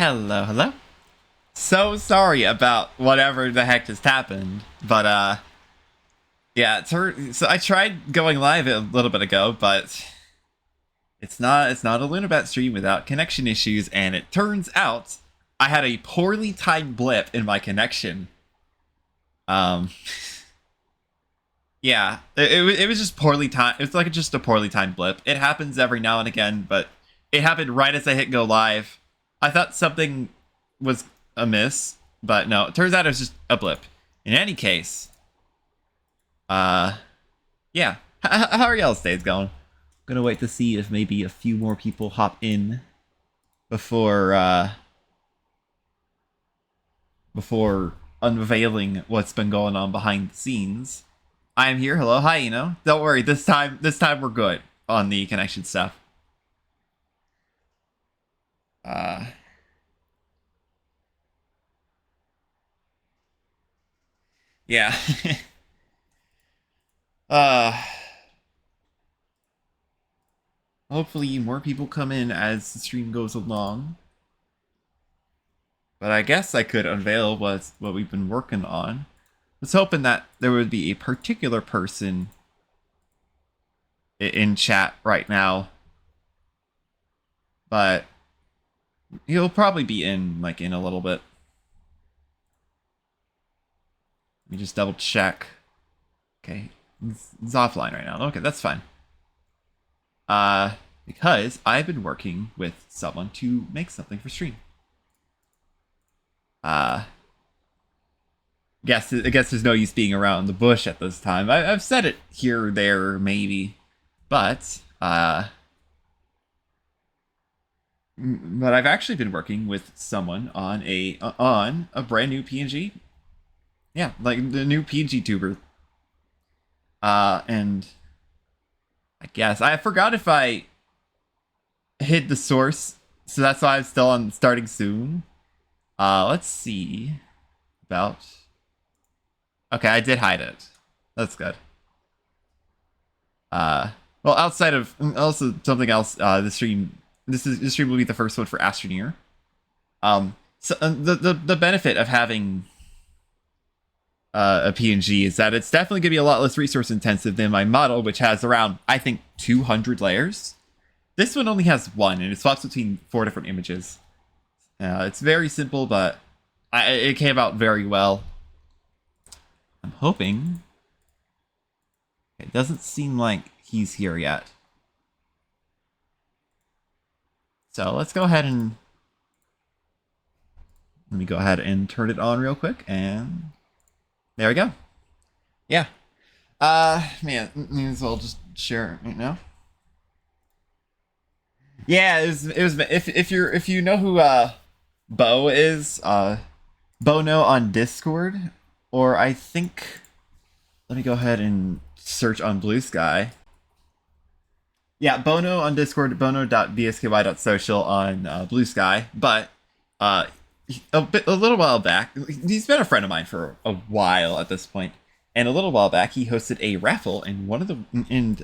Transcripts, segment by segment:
Hello, hello. So sorry about whatever the heck just happened, but yeah, so I tried going live a little bit ago, but it's not a Lunabat stream without connection issues, and it turns out I had a poorly timed blip in my connection. Um, yeah, it was just poorly timed. It's like just a poorly timed blip. It happens every now and again, but it happened right as I hit go live. I thought something was amiss, but no, it turns out it was just a blip. In any case, uh, yeah. How are y'all's days going? Gonna wait to see if maybe a few more people hop in before before unveiling what's been going on behind the scenes. I am here. Hello, hi. Don't worry. This time we're good on the connection stuff. Uh, yeah. uh, Hopefully more people come in as the stream goes along. But I guess I could unveil what we've been working on. I was hoping that there would be a particular person in chat right now, but he'll probably be in in a little bit. Let me just double check. Okay, it's offline right now. Okay, that's fine. Because I've been working with someone to make something for stream. I guess there's no use being around the bush at this time. I've said it here or there, maybe, but I've actually been working with someone on a brand new PNG. Yeah, like the new PNG tuber. And I guess I forgot if I hid the source, so that's why I'm still on starting soon. Let's see about. Okay, I did hide it. That's good. Well, outside of also something else, the stream. This stream will be the first one for ASTRONEER. So the benefit of having a PNG is that it's definitely gonna be a lot less resource intensive than my model, which has around I think 200 layers. This one only has one, and it swaps between 4 different images. It's very simple, but it came out very well. I'm hoping. It doesn't seem like he's here yet. So let's go ahead and let me go ahead and turn it on real quick, and there we go. Yeah. Man, may as well just share it right now. Yeah, it was if you know who Bo is, Bono on Discord, or I think let me go ahead and search on Blue Sky. Yeah, Bono on Discord, bono.bsky.social on Blue Sky. But a little while back, he's been a friend of mine for a while at this point, and a little while back he hosted a raffle, and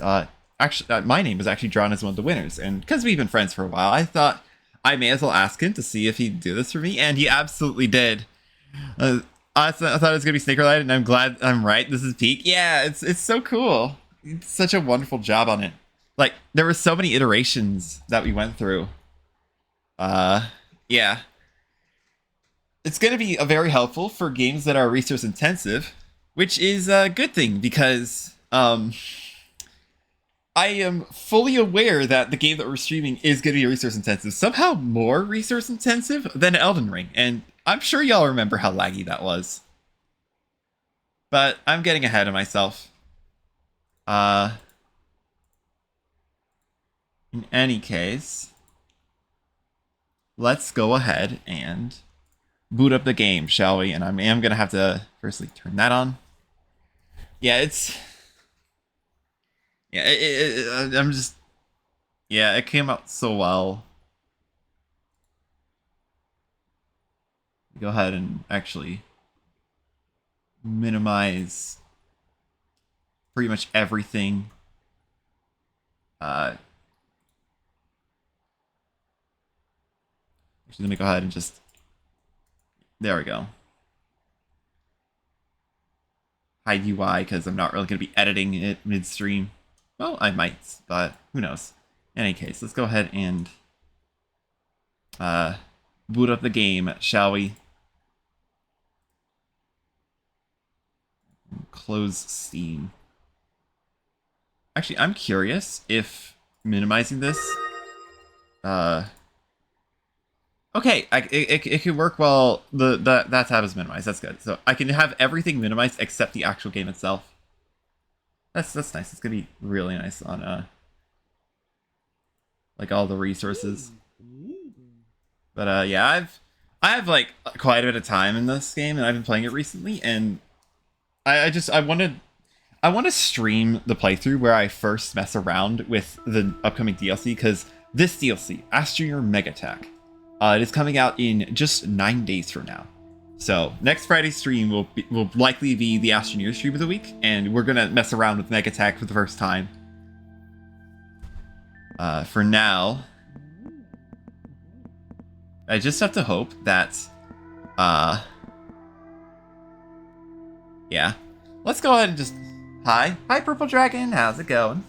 actually my name was actually drawn as one of the winners. And because we've been friends for a while, I thought I may as well ask him to see if he'd do this for me, and he absolutely did. I thought it was gonna be Snickerlight, and I'm glad I'm right. This is peak. Yeah, it's so cool. It's such a wonderful job on it. Like there were so many iterations that we went through. Yeah, it's gonna be very helpful for games that are resource intensive, which is a good thing because I am fully aware that the game that we're streaming is gonna be resource intensive, somehow more resource intensive than Elden Ring, and I'm sure y'all remember how laggy that was. But I'm getting ahead of myself. In any case, let's go ahead and boot up the game, shall we? And I am gonna have to firstly turn that on. Yeah, I'm just. Yeah, it came out so well. Go ahead and actually minimize pretty much everything. Actually, let me go ahead and just... There we go. Hide UI, because I'm not really going to be editing it midstream. Well, I might, but who knows. In any case, let's go ahead and boot up the game, shall we? Close Steam. Actually, I'm curious if minimizing this... Okay, it could work while that tab is minimized. That's good. So I can have everything minimized except the actual game itself. That's nice. It's gonna be really nice on like all the resources. But yeah, I have like quite a bit of time in this game, and I've been playing it recently, and I want to stream the playthrough where I first mess around with the upcoming DLC, because this DLC, ASTRONEER Mega Attack. It is coming out in just 9 days from now. So next Friday's stream will likely be the ASTRONEER stream of the week, and we're gonna mess around with Mega Attack for the first time. For now, I just have to hope that, yeah. Let's go ahead and just, hi Purple Dragon, how's it going?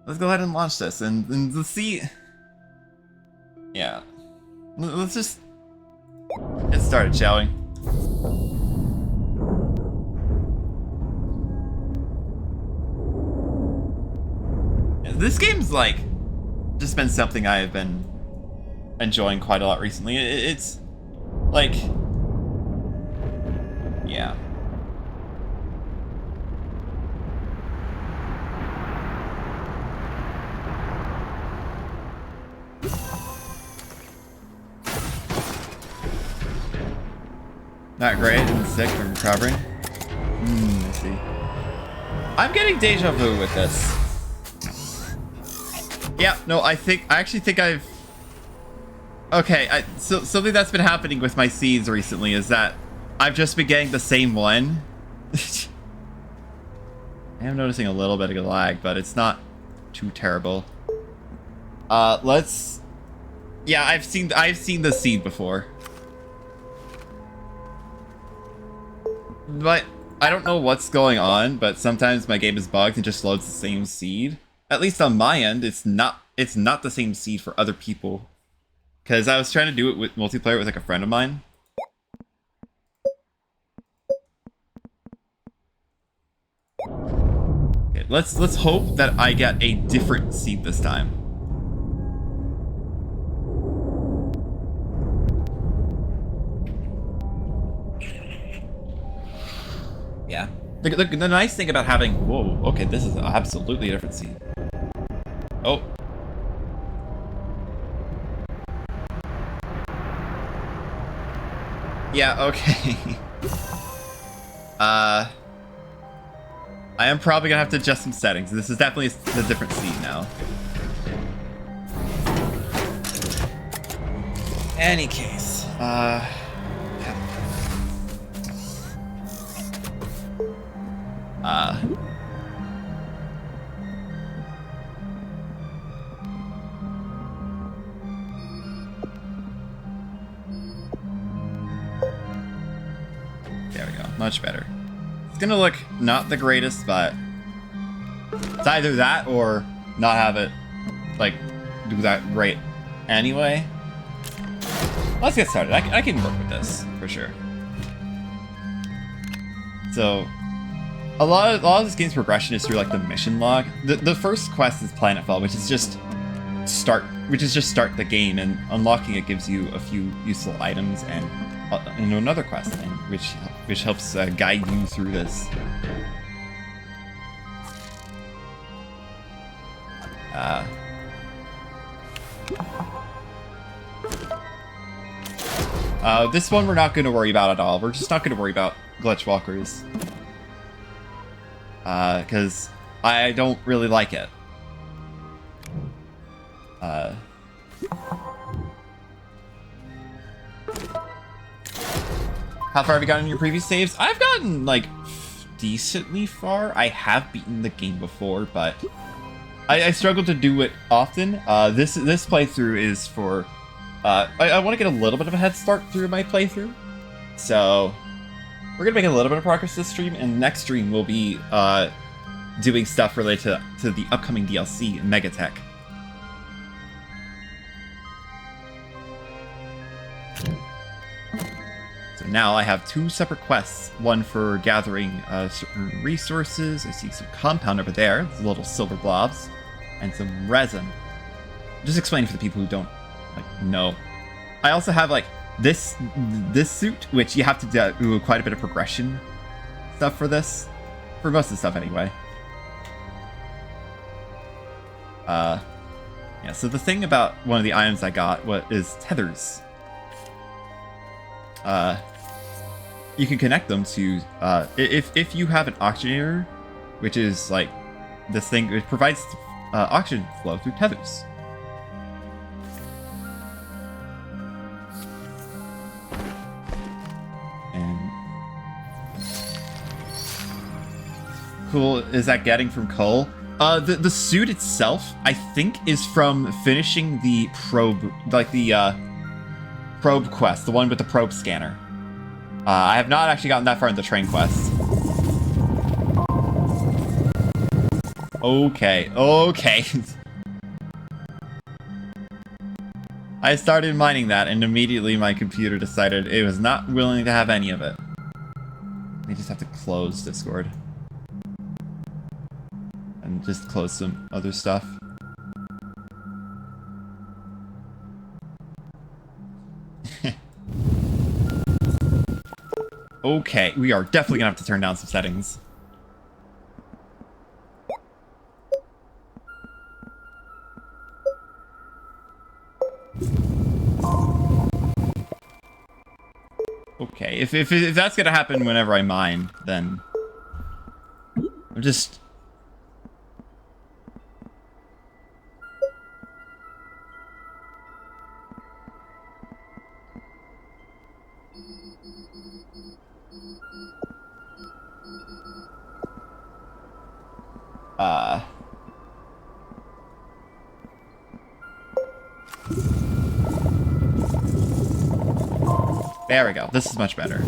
Let's go ahead and launch this, and let's see. Yeah. Let's just get started, shall we? This game's like just been something I have been enjoying quite a lot recently. It's like, yeah. Not great and sick from recovering. I see. I'm getting deja vu with this. Yeah, no, I actually think I've... Okay, so something that's been happening with my seeds recently is that I've just been getting the same one. I am noticing a little bit of lag, but it's not too terrible. Let's... Yeah, I've seen the seed before. But I don't know what's going on, but sometimes my game is bugged and just loads the same seed. At least on my end, it's not the same seed for other people. Because I was trying to do it with multiplayer with like a friend of mine. Okay, let's hope that I get a different seed this time. Yeah. The nice thing about having... Whoa, okay, this is absolutely a different seed. Oh. Yeah, okay. I am probably gonna have to adjust some settings. This is definitely a different seed now. Any case, there we go. Much better. It's gonna look not the greatest, but it's either that or not have it, like, do that great anyway. Let's get started. I can work with this, for sure. So, a lot of this game's progression is through like the mission log. The first quest is Planetfall, which is just start the game, and unlocking it gives you a few useful items and another quest line, which helps guide you through this. This one we're not going to worry about at all. We're just not going to worry about glitch walkers. Because I don't really like it. How far have you gotten in your previous saves? I've gotten, like, decently far. I have beaten the game before, but I struggle to do it often. This playthrough is for... I want to get a little bit of a head start through my playthrough. So, we're going to make a little bit of progress this stream, and next stream we'll be doing stuff related to the upcoming DLC, Megatech. So now I have 2 separate quests. One for gathering certain resources. I see some compound over there, little silver blobs, and some resin. Just explain for the people who don't know. I also have this suit, which you have to do quite a bit of progression stuff for this, for most of the stuff anyway. Yeah. So the thing about one of the items I got is tethers. You can connect them to if you have an ASTRONEER, which is this thing. It provides oxygen flow through tethers. And cool is that getting from Cole? The suit itself, I think, is from finishing the probe, the probe quest, the one with the probe scanner. I have not actually gotten that far in the train quest. Okay. I started mining that, and immediately my computer decided it was not willing to have any of it. We just have to close Discord. And just close some other stuff. Okay, we are definitely gonna have to turn down some settings. Okay, if that's gonna happen whenever I mine, then I'm just... There we go. This is much better.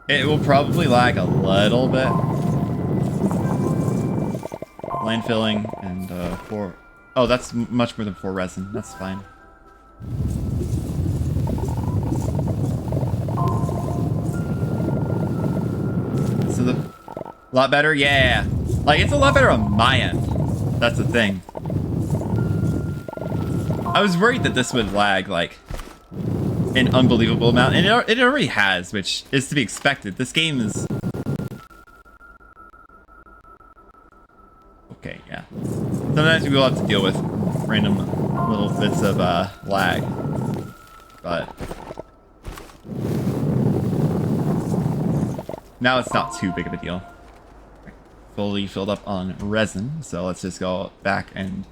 It will probably lag a little bit. Landfilling and 4... Oh, that's much more than 4 resin. That's fine. So a lot better? Yeah. It's a lot better on my end. That's the thing. I was worried that this would lag, an unbelievable amount, and it already has, which is to be expected. This game is... Okay, yeah. Sometimes we will have to deal with random little bits of lag, but... Now it's not too big of a deal. Fully filled up on resin, so let's just go back and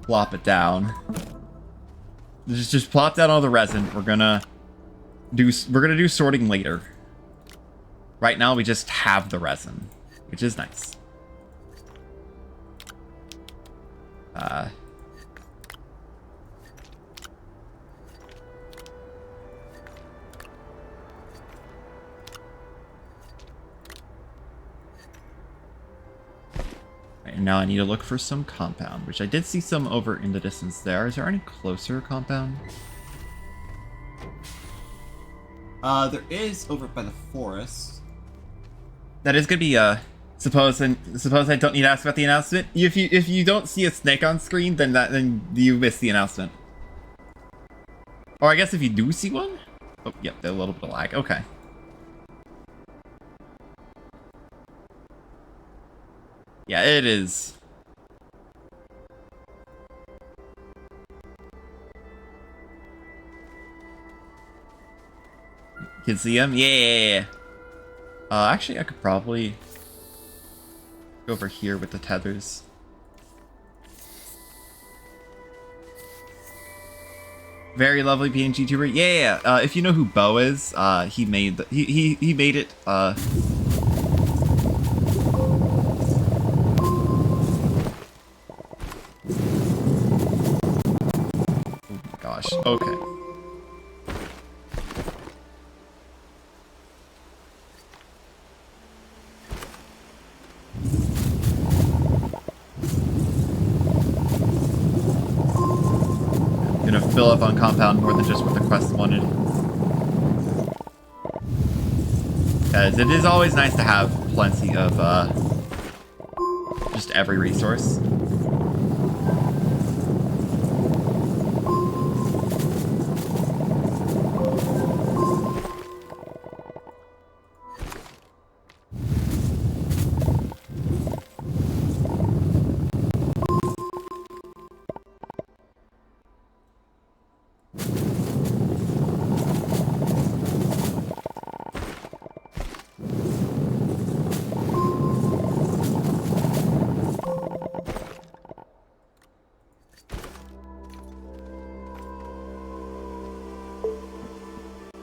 plop it down. Just plop down all the resin. We're gonna do sorting later. Right now we just have the resin, which is nice. And now I need to look for some compound, which I did see some over in the distance there. Is there any closer compound? There is over by the forest. That is gonna be suppose I don't need to ask about the announcement. If you don't see a snake on screen, then you miss the announcement. Or I guess if you do see one. Oh, yep, a little bit of lag. Okay. Yeah, it is. You can see him? Yeah. Actually, I could probably go over here with the tethers. Very lovely PNG tuber. Yeah. If you know who Bo is, he made it. gosh. Okay. Gonna fill up on compound more than just what the quest wanted. Because it is always nice to have plenty of, just every resource.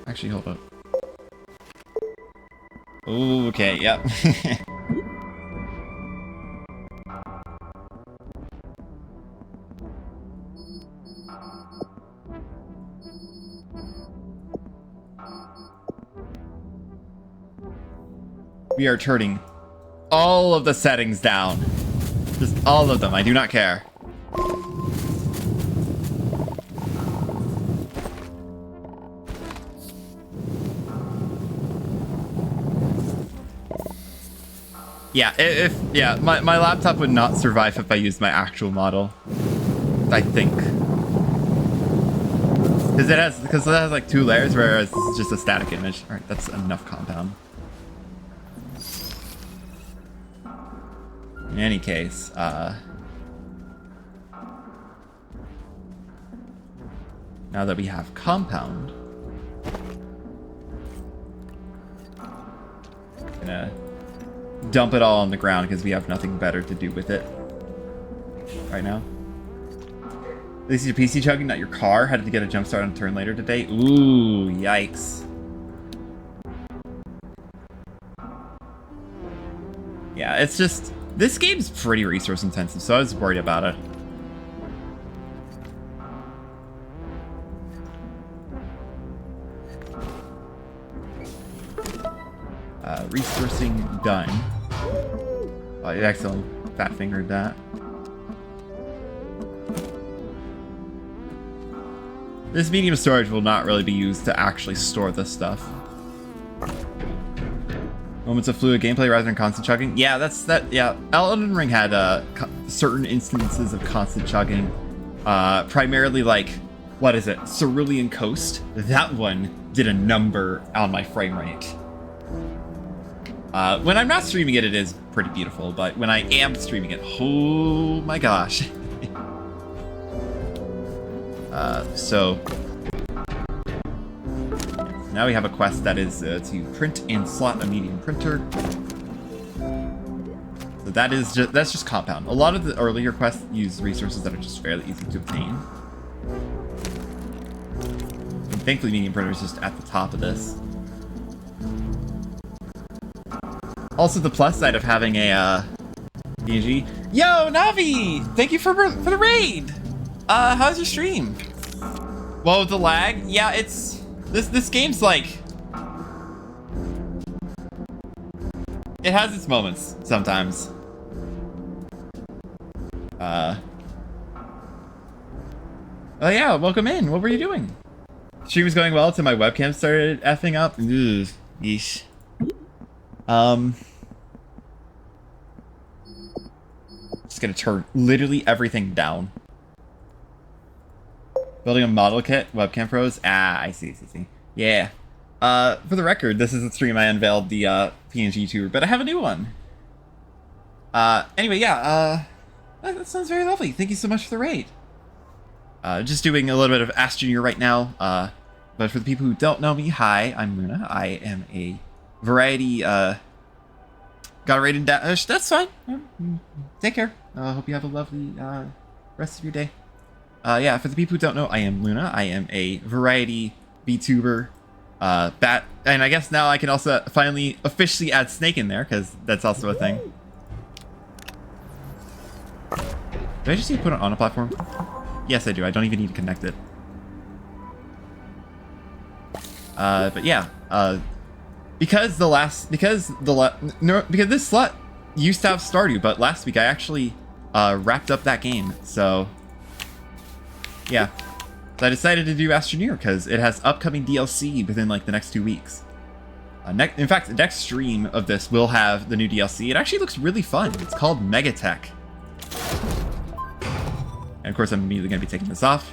Actually, hold up. Ooh, okay, yep. We are turning all of the settings down. Just all of them. I do not care. Yeah, my laptop would not survive if I used my actual model. I think. Because it has like 2 layers, whereas it's just a static image. Alright, that's enough compound. In any case, now that we have compound, gonna dump it all on the ground because we have nothing better to do with it right now. This is your PC chugging, not your car. Had to get a jump start on turn later today. Ooh, yikes. Yeah, it's just, this game's pretty resource intensive, so I was worried about it. Resourcing done. Oh, I accidentally fat fingered that. This medium storage will not really be used to actually store this stuff. Moments of fluid gameplay rather than constant chugging. Yeah, yeah, Elden Ring had certain instances of constant chugging. Primarily like, what is it? Cerulean Coast. That one did a number on my frame rate. When I'm not streaming it, it is pretty beautiful, but when I am streaming it, oh my gosh. So now we have a quest that is to print and slot a medium printer. So that's just compound. A lot of the earlier quests use resources that are just fairly easy to obtain. And thankfully, medium printer is just at the top of this. Also, the plus side of having a PNG. Yo, Navi! Thank you for the raid. How's your stream? Well, with the lag, yeah, it's this game's like, it has its moments sometimes. Oh yeah, welcome in. What were you doing? Stream was going well until my webcam started effing up. Ugh, yeesh. Just gonna turn literally everything down. Building a model kit, webcam pros. Ah, I see. Yeah. For the record, this is the stream I unveiled the PNG tour, but I have a new one. Anyway, yeah. That sounds very lovely. Thank you so much for the raid. Just doing a little bit of ASTRONEER right now. But for the people who don't know me, hi, I'm Luna. I am a variety. Got a raid in dash. That's fine. Take care. Hope you have a lovely rest of your day. Yeah, for the people who don't know, I am Luna. I am a variety VTuber. And I guess now I can also finally officially add Snake in there, because that's also a thing. Do I just need to put it on a platform? Yes, I do. I don't even need to connect it. But yeah, because this slot used to have Stardew, but last week I actually wrapped up that game. So yeah, so I decided to do ASTRONEER because it has upcoming DLC within like the next 2 weeks. In fact, the next stream of this will have the new DLC. It actually looks really fun. It's called Megatech. And of course, I'm immediately going to be taking this off.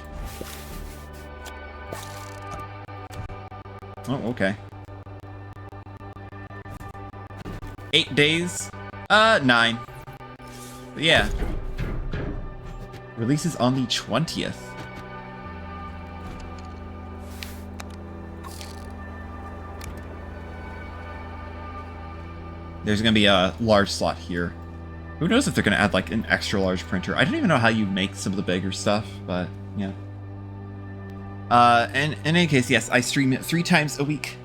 Oh, okay. 8 days? 9. But yeah. Releases on the 20th. There's going to be a large slot here. Who knows if they're going to add like an extra large printer. I don't even know how you make some of the bigger stuff, but yeah. And in any case, yes, I stream it 3 times a week.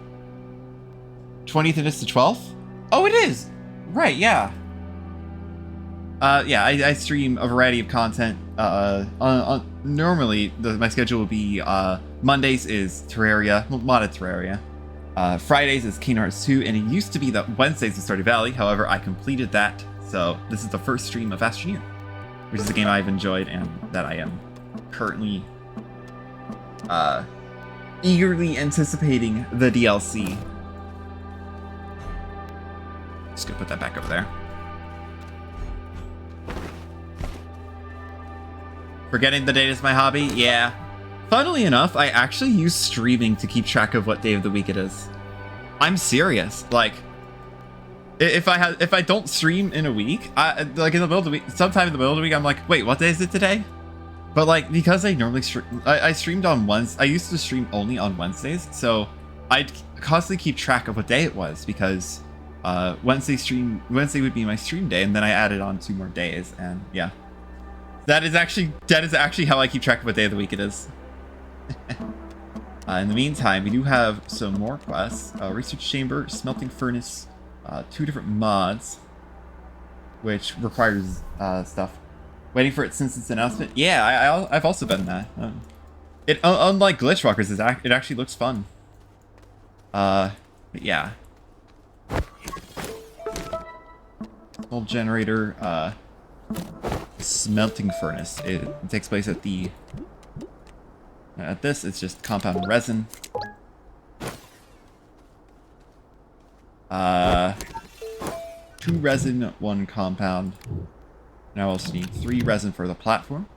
20th and it's the 12th? Oh, it is! Right, yeah. Yeah, I stream a variety of content. Normally, my schedule would be, Mondays is Terraria, modded Terraria. Fridays is Kingdom Hearts 2, and it used to be that Wednesdays is Stardew Valley. However, I completed that, so this is the first stream of ASTRONEER, which is a game I've enjoyed and that I am currently eagerly anticipating the DLC. Just gonna put that back over there. Forgetting the date is my hobby? Yeah. Funnily enough, I actually use streaming to keep track of what day of the week it is. I'm serious. Like, if I don't stream in a week, like in the middle of the week, sometime in the middle of the week, I'm like, wait, what day is it today? But like, because I normally I streamed on Wednesdays. I used to stream only on Wednesdays, so I'd constantly keep track of what day it was because Wednesday would be my stream day, and then I added on 2 more days, and yeah, that is actually how I keep track of what day of the week it is. In the meantime, we do have some more quests. Research Chamber, Smelting Furnace, 2 different mods, which requires stuff. Waiting for it since its announcement. Yeah, I've also been that. Unlike Glitchwalkers, it actually looks fun. But yeah. Old generator, Smelting Furnace. It takes place at the... At this, it's just compound resin. 2 resin, 1 compound. And I also need 3 resin for the platform.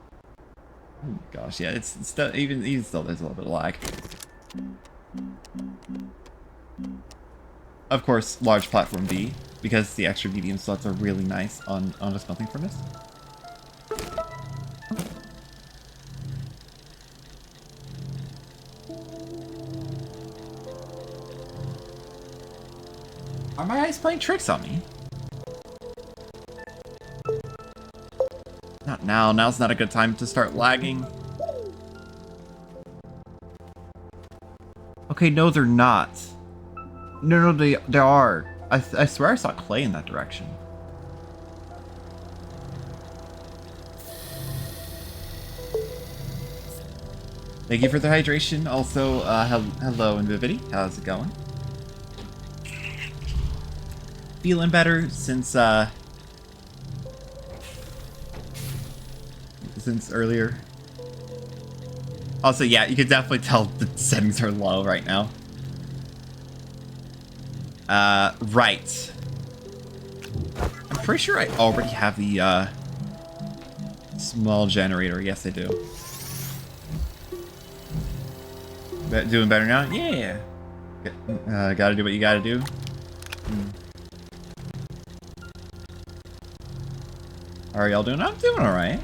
Oh gosh, yeah, it's still, even still, there's a little bit of lag. Of course, large platform B, because the extra medium slots are really nice on a smelting furnace. Are my eyes playing tricks on me? Not now. Now's not a good time to start lagging. Okay, no, they're not. No, they are. I swear I saw clay in that direction. Thank you for the hydration. Also, hello, Invivity. How's it going? Feeling better since earlier. Also, yeah, you can definitely tell the settings are low right now. Right. I'm pretty sure I already have the small generator. Yes, I do. Doing better now? Yeah. Gotta do what you gotta do. How are y'all doing? I'm doing alright.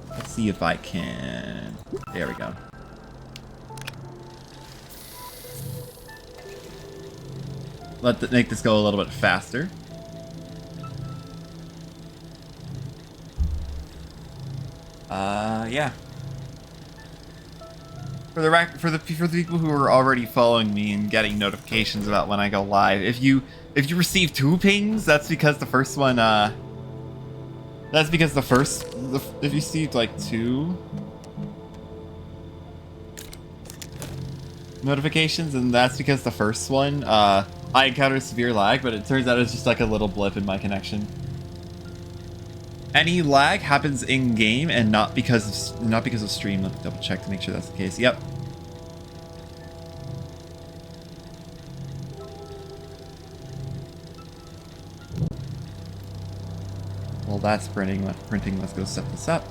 Let's see if I can... There we go. Make this go a little bit faster. Yeah. For the people who are already following me and getting notifications about when I go live, if you receive 2 pings, that's because the first one That's because the first, if you see like 2 notifications, and that's because the first one, I encountered severe lag, but it turns out it's just like a little blip in my connection. Any lag happens in game and not because of stream. Let me double check to make sure that's the case. Yep. Well, that's printing. Let's go set this up.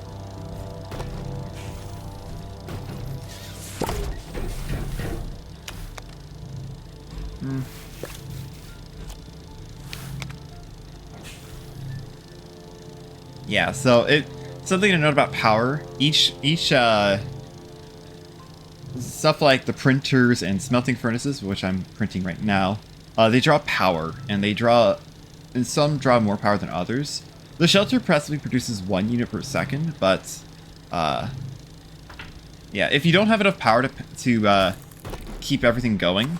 Yeah, so something to note about power. Each stuff like the printers and smelting furnaces, which I'm printing right now, they draw power, and some draw more power than others. The shelter presently produces 1 unit per second, but yeah, if you don't have enough power to keep everything going,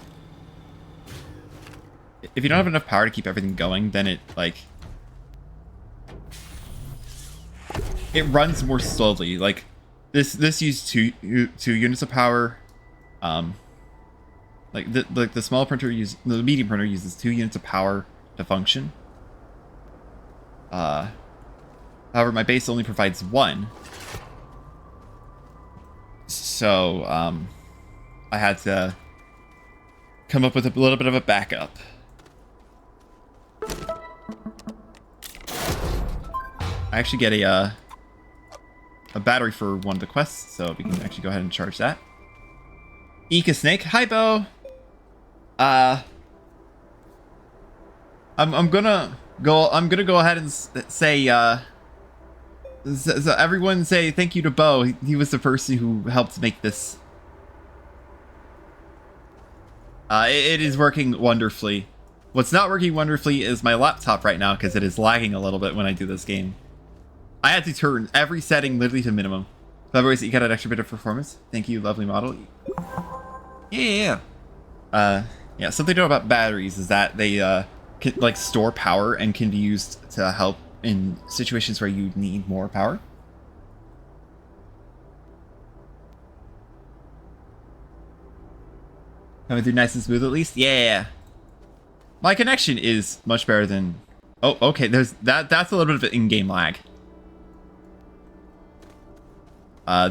then it runs more slowly. Like this used two units of power. Like the small printer the medium printer uses 2 units of power to function. However, my base only provides 1. So I had to come up with a little bit of a backup. I actually get a battery for one of the quests, so we can actually go ahead and charge that. Eka Snake, hi Bo. I'm gonna go ahead and say so everyone say thank you to Bo. He was the person who helped make this. It is working wonderfully. What's not working wonderfully is my laptop right now, because it is lagging a little bit when I do this game. I had to turn every setting literally to minimum. Otherwise, you got an extra bit of performance. Thank you, lovely model. Yeah. Yeah, something to know about batteries is that they can, like, store power and can be used to help in situations where you need more power. Coming through nice and smooth at least? Yeah. My connection is much better than... Oh, okay, that's a little bit of an in-game lag.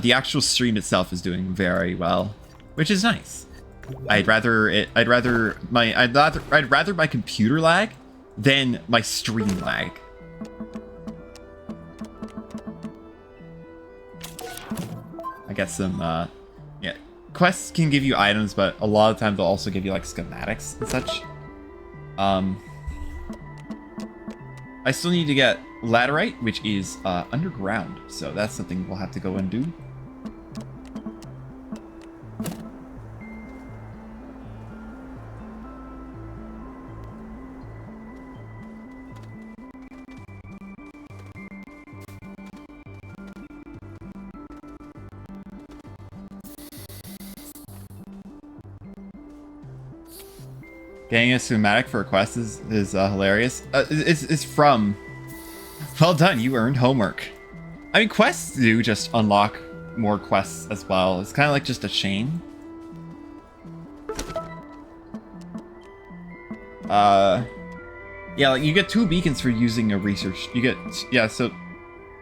The actual stream itself is doing very well, which is nice. I'd rather my computer lag than my stream lag. I get some yeah, quests can give you items, but a lot of times they'll also give you like schematics and such. I still need to get laterite, which is underground, so that's something we'll have to go and do. Getting a cinematic for a quest is hilarious. It's from... Well done, you earned homework. I mean, quests do just unlock more quests as well. It's kind of like just a chain. Yeah, like you get 2 beacons for using a research. You get, yeah, so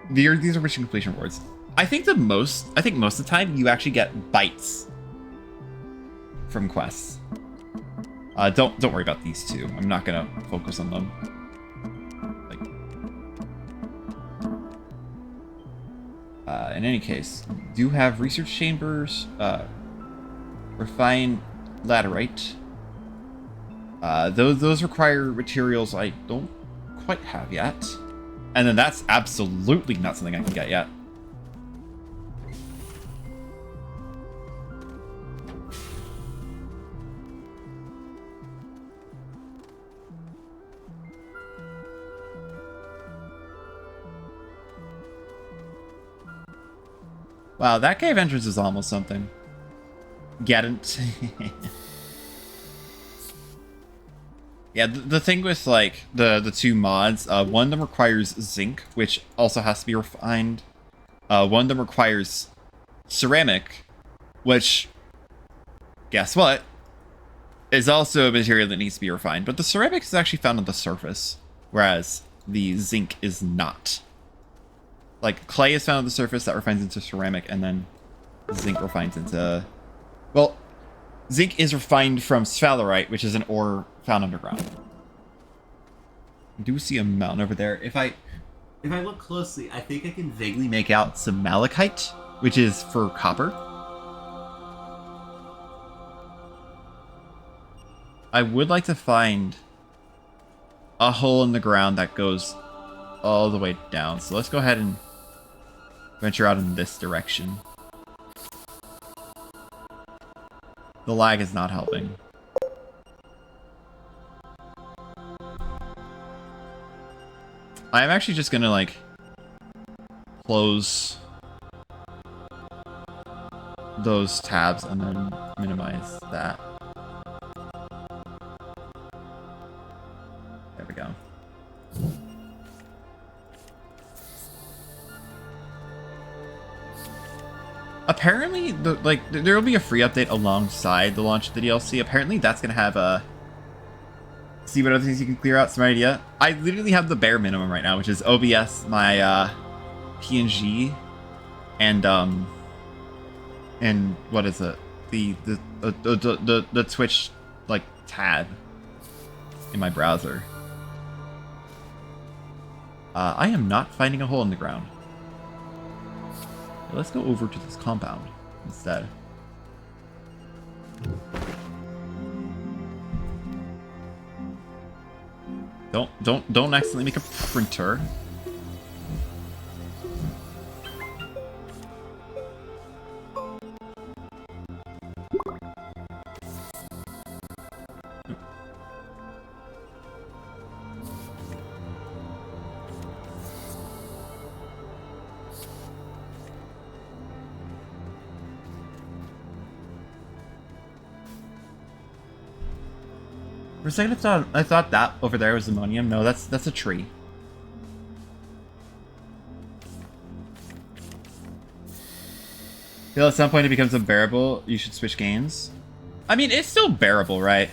these are mission completion rewards. I think most of the time you actually get bytes from quests. Don't worry about these 2. I'm not gonna focus on them. In any case, do have research chambers, refine laterite. Those require materials I don't quite have yet. And then that's absolutely not something I can get yet. Wow, that cave entrance is almost something. Get it? Yeah, the thing with like the two mods, one of them requires zinc, which also has to be refined. One of them requires ceramic, which, guess what, is also a material that needs to be refined. But the ceramic is actually found on the surface, whereas the zinc is not. Like, clay is found on the surface, that refines into ceramic, and then zinc refines into... Well, zinc is refined from sphalerite, which is an ore found underground. I do see a mountain over there. If I look closely, I think I can vaguely make out some malachite, which is for copper. I would like to find a hole in the ground that goes all the way down. So let's go ahead and venture out in this direction. The lag is not helping. I'm actually just gonna like close those tabs and then minimize that. There we go. Apparently, there will be a free update alongside the launch of the DLC. Apparently, that's gonna have a see what other things you can clear out. Some idea. I literally have the bare minimum right now, which is OBS, my PNG, and what is it? The Twitch like tab in my browser. I am not finding a hole in the ground. Let's go over to this compound instead. Don't accidentally make a printer. For a second, I thought that over there was ammonium. No, that's a tree. Feel at some point it becomes unbearable. You should switch games. I mean, it's still bearable, right?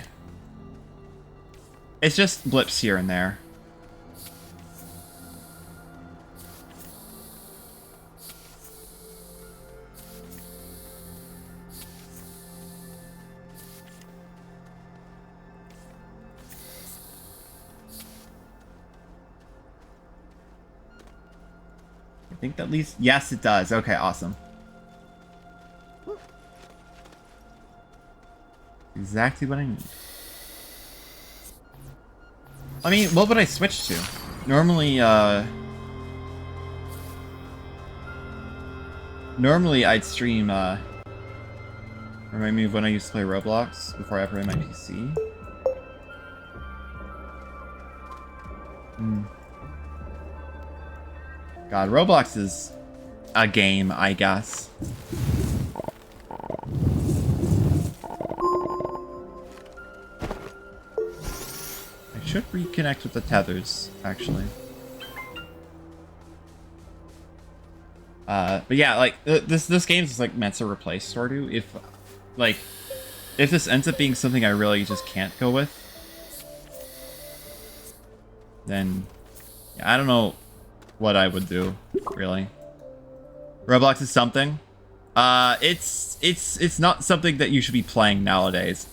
It's just blips here and there. I think that leads... Yes, it does. Okay, awesome. Exactly what I need. I mean, what would I switch to? Normally, normally I'd stream, remind me of when I used to play Roblox before I upgraded my PC. God, Roblox is a game, I guess. I should reconnect with the tethers, actually. But yeah, like this game is like meant to replace Stardew. If this ends up being something I really just can't go with, then yeah, I don't know what I would do, really. Roblox is something. It's not something that you should be playing nowadays.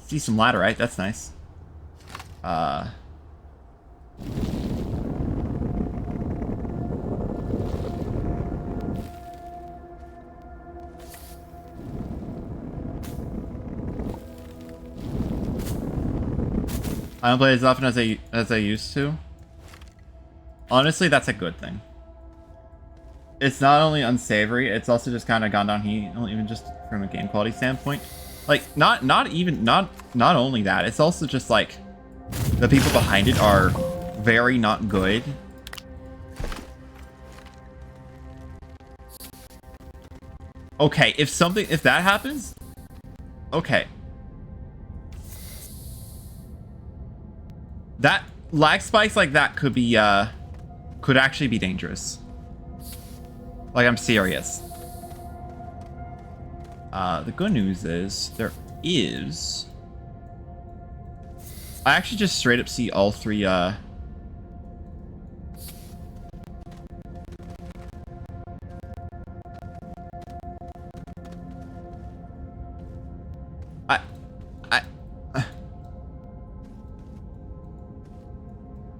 See some laterite, that's nice. I don't play as often as I used to. Honestly, that's a good thing. It's not only unsavory, it's also just kind of gone downhill, even just from a game quality standpoint. Like, not only that, it's also just like the people behind it are very not good. Okay, if that happens, okay. That lag spikes like that could be, could actually be dangerous. Like, I'm serious. The good news is there is... I actually just straight up see all three,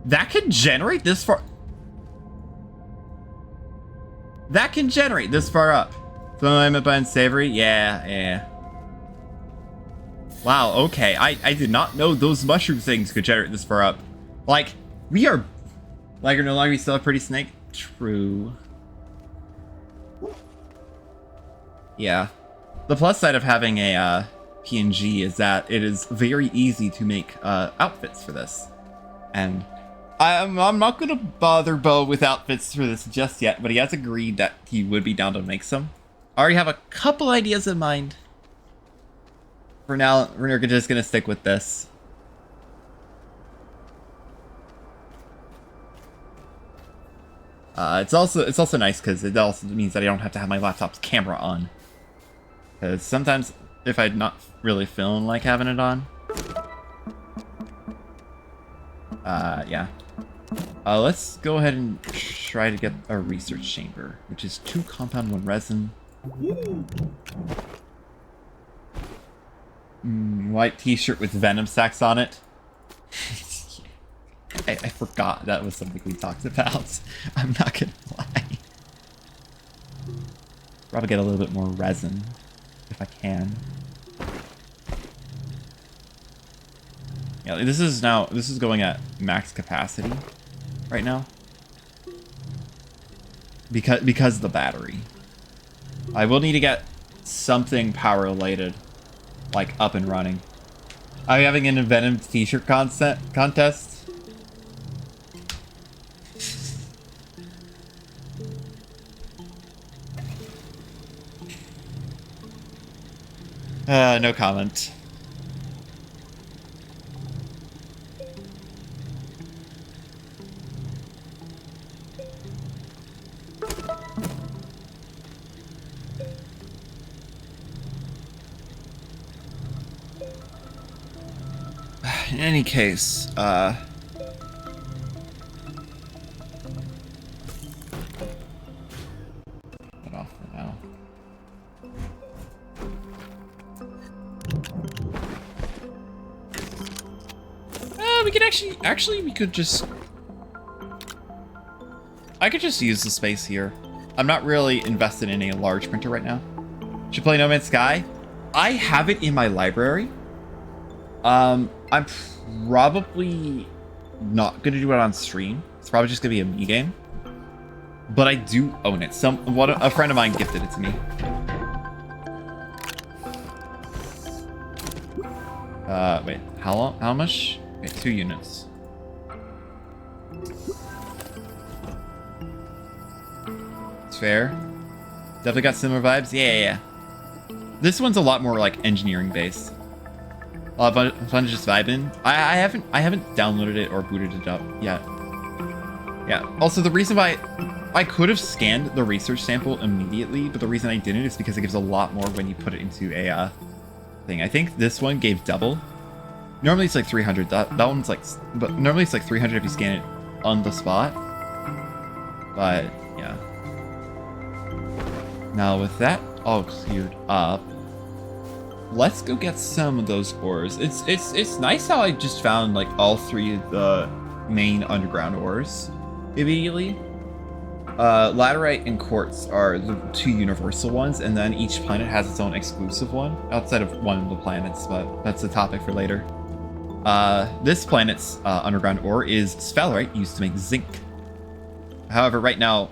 that can generate this far. That can generate this far up. So I'm up unsavory. Yeah. Wow. Okay. I did not know those mushroom things could generate this far up. Like we are, like, no longer we still have pretty snake. True. Yeah. The plus side of having a PNG is that it is very easy to make outfits for this, and I'm not gonna bother Bo with outfits for this just yet, but he has agreed that he would be down to make some. I already have a couple ideas in mind. For now, we're just gonna stick with this. It's also nice because it also means that I don't have to have my laptop's camera on. Because sometimes if I'm not really feeling like having it on, yeah. Let's go ahead and try to get a research chamber, which is 2 compound, 1 resin. White t-shirt with venom sacks on it. I forgot that was something we talked about. I'm not gonna lie. Probably get a little bit more resin if I can. Yeah, this is going at max capacity right now. Because of the battery. I will need to get something power related, like, up and running. I'm having an inventive t-shirt contest. No comment. In any case, put off for now. We could actually we could just, I could just use the space here. I'm not really invested in a large printer right now. Should play No Man's Sky. I have it in my library. I'm probably not gonna do it on stream. It's probably just gonna be a me game. But I do own it. A friend of mine gifted it to me. Wait, how much? Okay, 2 units. It's fair. Definitely got similar vibes. Yeah. This one's a lot more like engineering based. A lot of fun just vibing. I haven't downloaded it or booted it up yet. Yeah. Also, the reason why I could have scanned the research sample immediately, but the reason I didn't is because it gives a lot more when you put it into a thing. I think this one gave double. Normally it's like 300. That one's like, but normally it's like 300 if you scan it on the spot. But yeah. Now with that all cleared up, let's go get some of those ores. It's nice how I just found like all 3 of the main underground ores immediately. Laterite and quartz are the 2 universal ones, and then each planet has its own exclusive one outside of one of the planets, but that's a topic for later. This planet's underground ore is sphalerite used to make zinc. However, right now,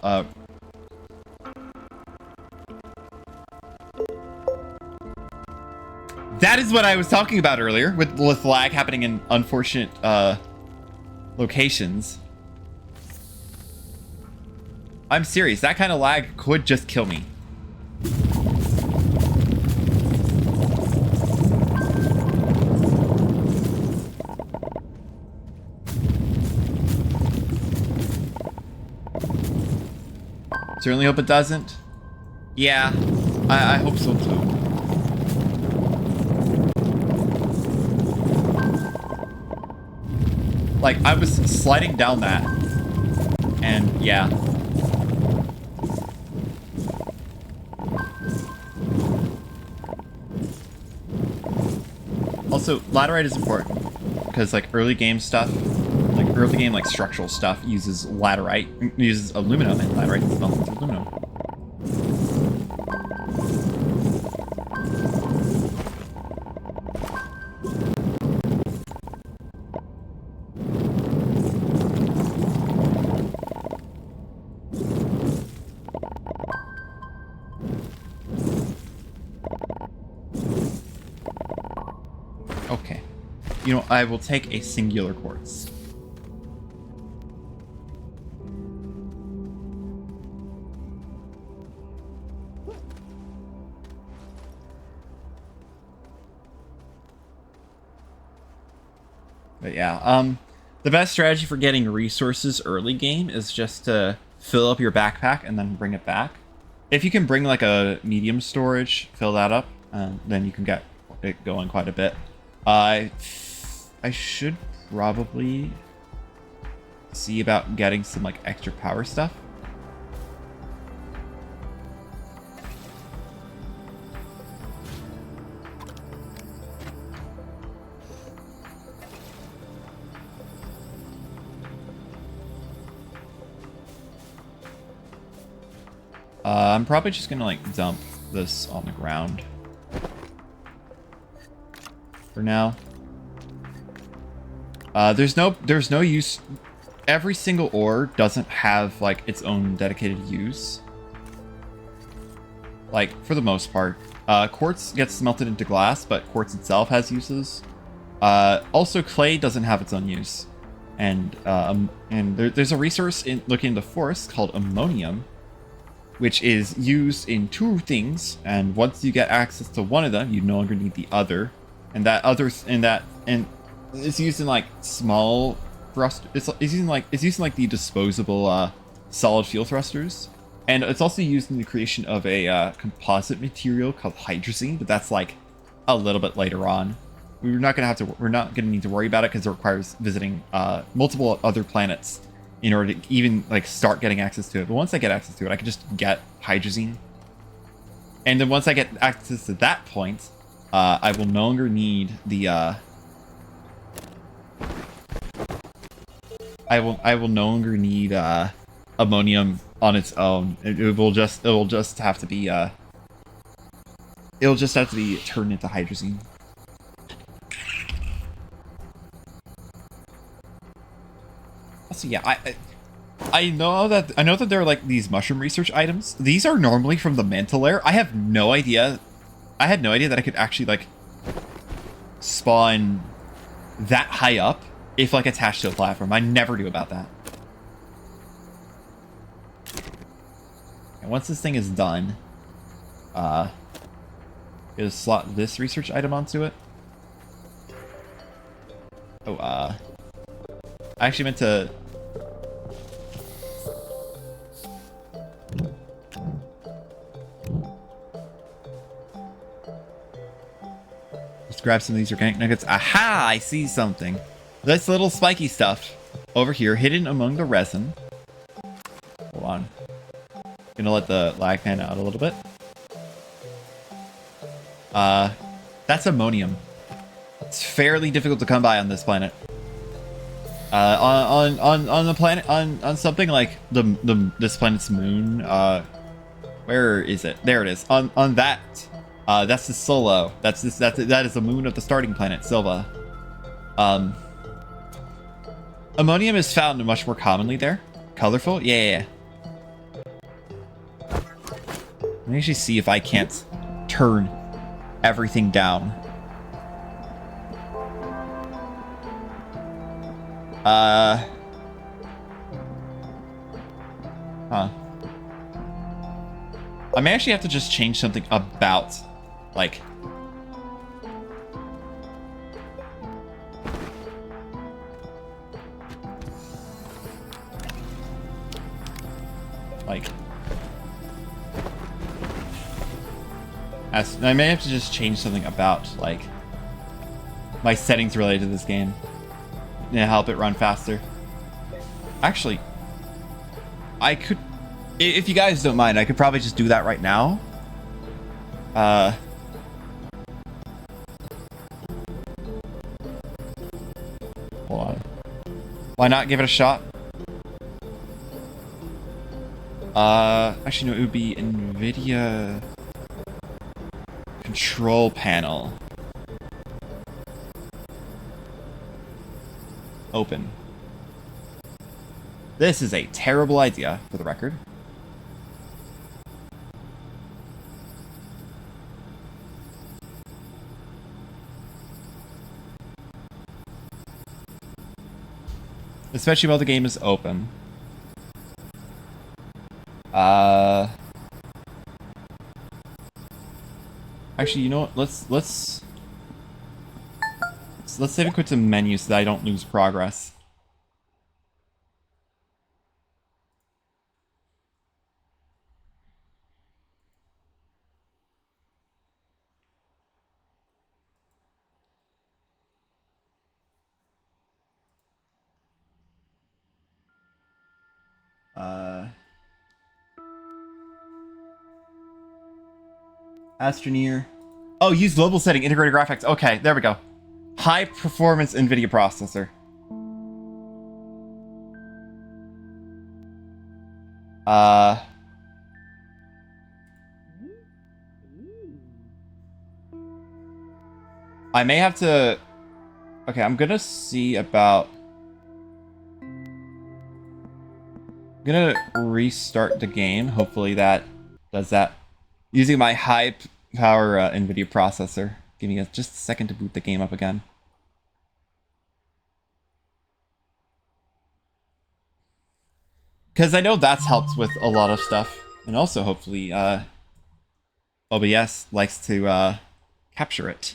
that is what I was talking about earlier with lag happening in unfortunate locations. I'm serious, that kind of lag could just kill me. Certainly hope it doesn't. Yeah, I hope so too. Like, I was sliding down that, and yeah. Also, laterite is important, because like early game stuff, like early game like structural stuff uses laterite, uses aluminum, and laterite is melted into aluminum. Okay. You know, I will take a singular quartz. But yeah, the best strategy for getting resources early game is just to fill up your backpack and then bring it back. If you can bring like a medium storage, fill that up, then you can get it going quite a bit. I should probably see about getting some like extra power stuff. I'm probably just gonna like dump this on the ground for now. There's no use. Every single ore doesn't have like its own dedicated use. Like for the most part, quartz gets smelted into glass, but quartz itself has uses. Also, clay doesn't have its own use, and there's a resource in looking in the forest called ammonium, which is used in two things, and once you get access to one of them, you no longer need the other, and that other and it's used in like small thrust. It's using like the disposable solid fuel thrusters, and it's also used in the creation of a composite material called hydrazine, but that's like a little bit later on. We're not gonna need to worry about it because it requires visiting multiple other planets in order to even like start getting access to it. But once I get access to it, I can just get hydrazine. And then once I get access to that point, I will no longer need the I will no longer need ammonium on its own. It will just have to be turned into hydrazine. So yeah, I know that there are like these mushroom research items. These are normally from the mantle layer. I had no idea that I could actually like spawn that high up if like attached to a platform. I never knew about that. And once this thing is done, gonna slot this research item onto it. Oh, I actually meant to. Let's grab some of these organic nuggets. Aha! I see something. This little spiky stuff over here, hidden among the resin. Hold on. Gonna let the lag pan out a little bit. That's ammonium. It's fairly difficult to come by on this planet. On the planet on something like this planet's moon. Where is it? There it is. On that. That's the Solo. That is the moon of the starting planet, Silva. Ammonium is found much more commonly there. Colorful? Yeah. Let me actually see if I can't turn everything down. Huh. I may actually have to just change something about, like... I may have to just change something about, like, my settings related to this game. Yeah, help it run faster. Actually, I could... If you guys don't mind, I could probably just do that right now. Hold on. Why not give it a shot? Actually, no, it would be NVIDIA control panel. Open. This is a terrible idea, for the record. Especially while the game is open. Actually, you know what? Let's save it quick to menu so that I don't lose progress. ASTRONEER. Oh, use global setting, integrated graphics. Okay, there we go. High performance NVIDIA processor. I may have to... Okay, I'm gonna see about... I'm gonna restart the game. Hopefully that does that. Using my high power NVIDIA processor. Give me just a second to boot the game up again. Because I know that's helped with a lot of stuff. And also, hopefully, OBS likes to capture it.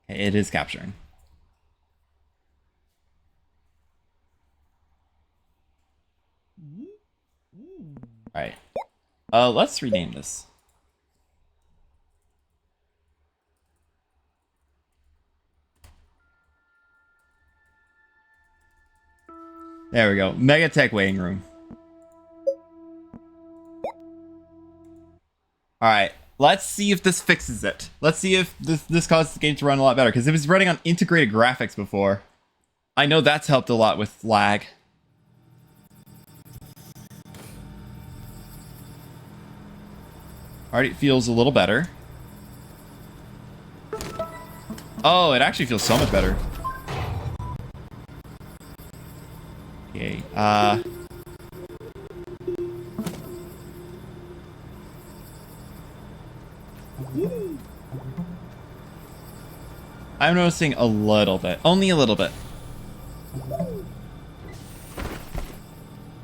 Okay, it is capturing. Alright. Let's rename this. There we go. Megatech waiting room. Alright. Let's see if this fixes it. Let's see if this causes the game to run a lot better. Because it was running on integrated graphics before. I know that's helped a lot with lag. Alright, it feels a little better. Oh, it actually feels so much better. Okay, I'm noticing a little bit. Only a little bit.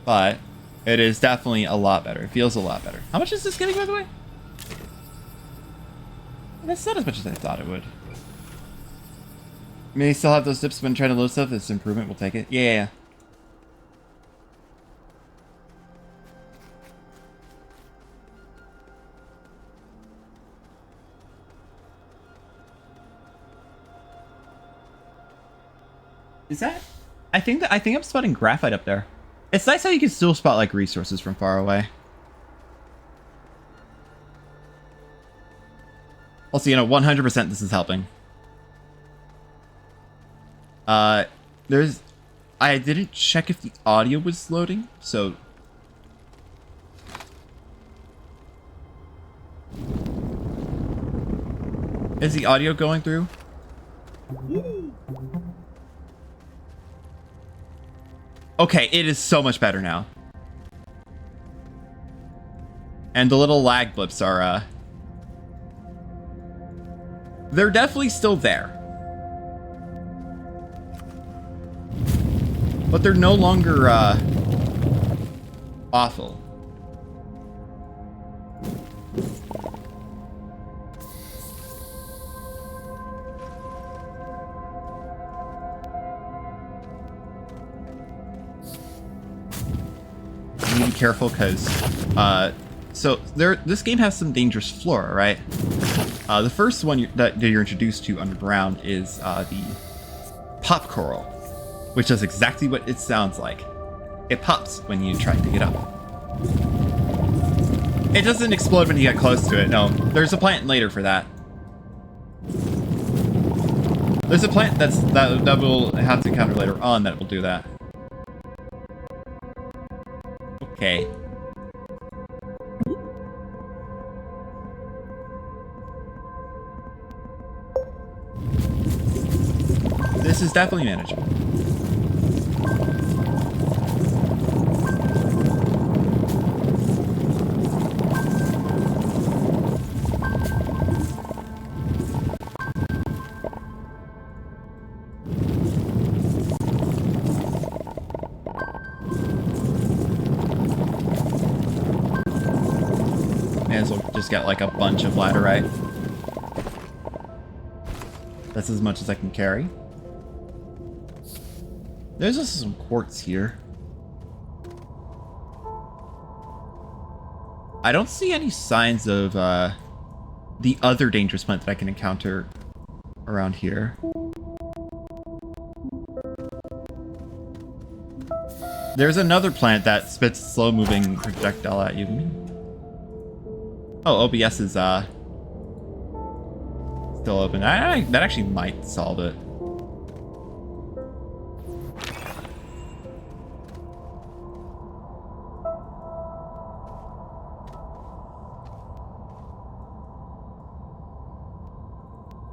But it is definitely a lot better. It feels a lot better. How much is this getting, by the way? That's not as much as I thought it would. May still have those dips when trying to load stuff. This improvement will take it. Yeah. Is that? I think I'm spotting graphite up there. It's nice how you can still spot like resources from far away. Also, you know, 100% this is helping. I didn't check if the audio was loading, so... Is the audio going through? Okay, it is so much better now. And the little lag blips are, they're definitely still there. But they're no longer, awful. You need to be careful, because, So this game has some dangerous flora, right? The first one that you're introduced to underground is the pop coral, which does exactly what it sounds like. It pops when you try to pick it up. It doesn't explode when you get close to it. No, there's a plant later for that. There's a plant that we'll have to encounter later on that will do that. Okay. This is definitely manageable. May as well just get like a bunch of laterite. That's as much as I can carry. There's also some quartz here. I don't see any signs of the other dangerous plant that I can encounter around here. There's another plant that spits slow-moving projectile at you. Oh, OBS is still open. That actually might solve it.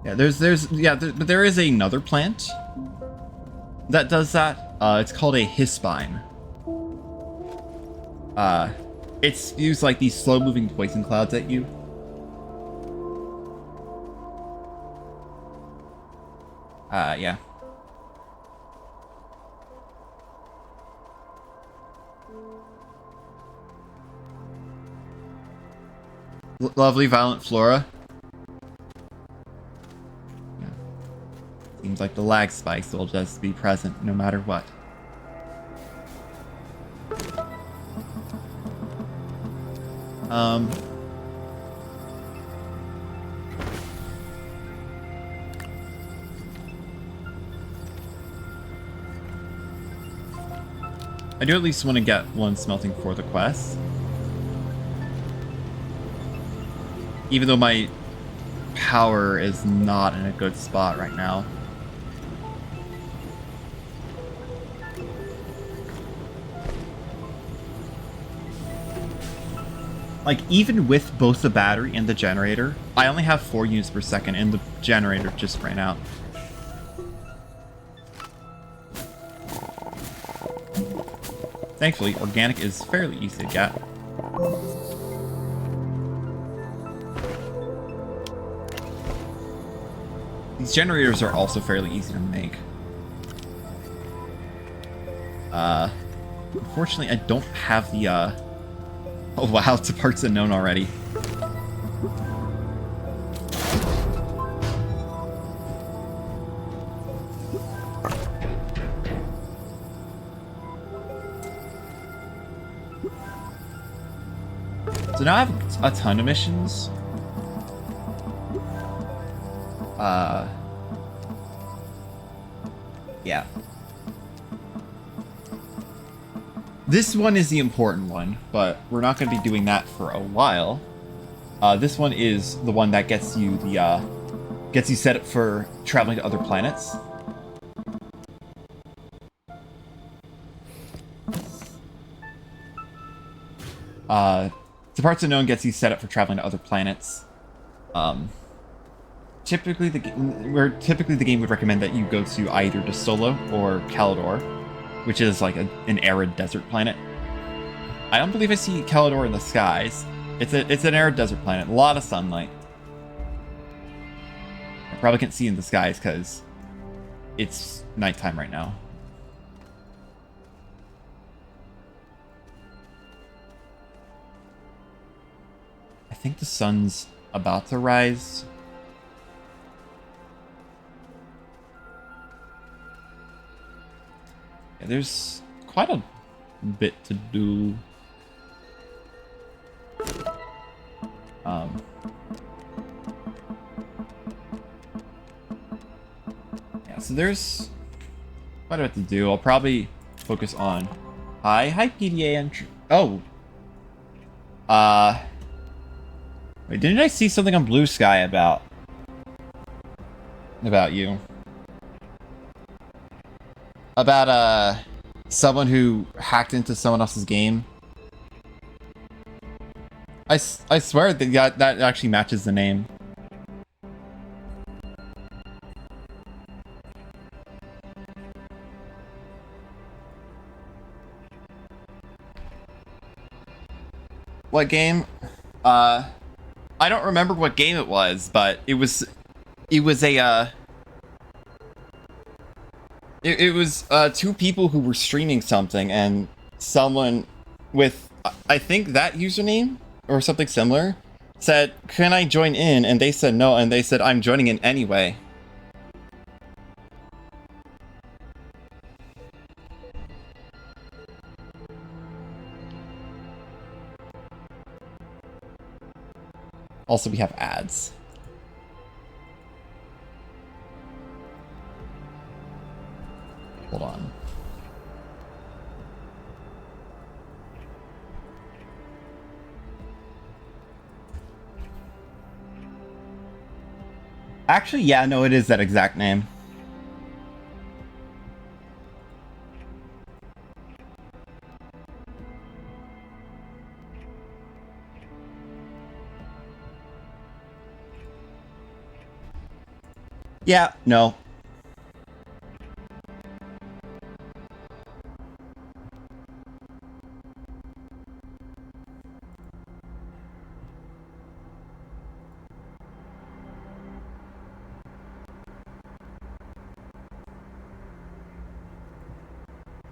Yeah, but there is another plant that does that. It's called a hispine. It spews like these slow-moving poison clouds at you. Yeah. Lovely violent flora. Yeah. Seems like the lag spikes will just be present no matter what. I do at least want to get one smelting for the quest. Even though my power is not in a good spot right now. Like, even with both the battery and the generator, I only have 4 units per second, and the generator just ran out. Thankfully, organic is fairly easy to get. These generators are also fairly easy to make. Unfortunately, I don't have the, Oh wow, it's parts unknown already. So now I have a ton of missions. Yeah. This one is the important one, but we're not going to be doing that for a while. This one is the one that gets you the gets you set up for traveling to other planets. The parts unknown gets you set up for traveling to other planets. Typically the game would recommend that you go to either Destolo or Calidor, which is like an arid desert planet. I don't believe I see Calidor in the skies. It's an arid desert planet, a lot of sunlight. I probably can't see in the skies because it's nighttime right now. I think the sun's about to rise. Yeah, there's quite a bit to do. So there's quite a bit to do. I'll probably focus on... Hi, PDA entry. Oh. Wait, didn't I see something on Blue Sky about you? About, someone who hacked into someone else's game? I swear that actually matches the name. What game? I don't remember what game it was, but it was two people who were streaming something, and someone with, I think that username or something similar said, "Can I join in?" And they said no, and they said, "I'm joining in anyway." Also, we have ads. Hold on. Actually, yeah, no, it is that exact name. Yeah, no.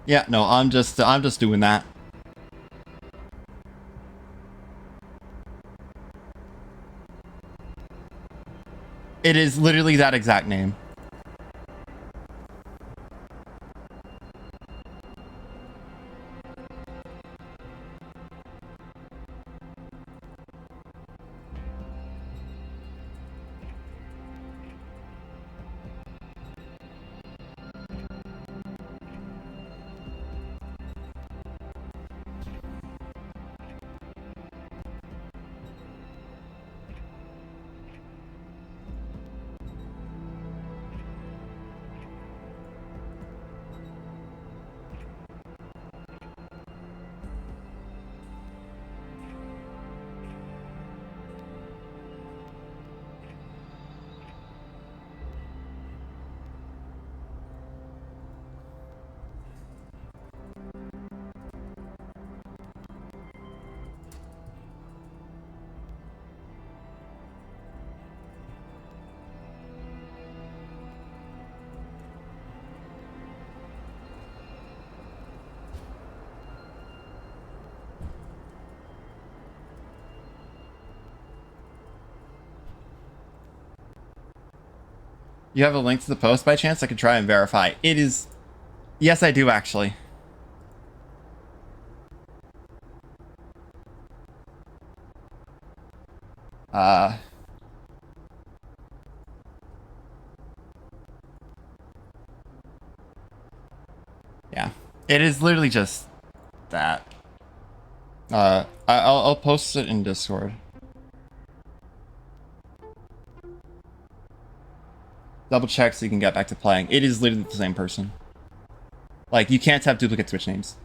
Yeah, no, I'm just doing that. It is literally that exact name. You have a link to the post by chance? I could try and verify. It is... Yes, I do, actually. Yeah. It is literally just that. I'll post it in Discord. Double check so you can get back to playing. It is literally the same person. Like, you can't have duplicate Twitch names.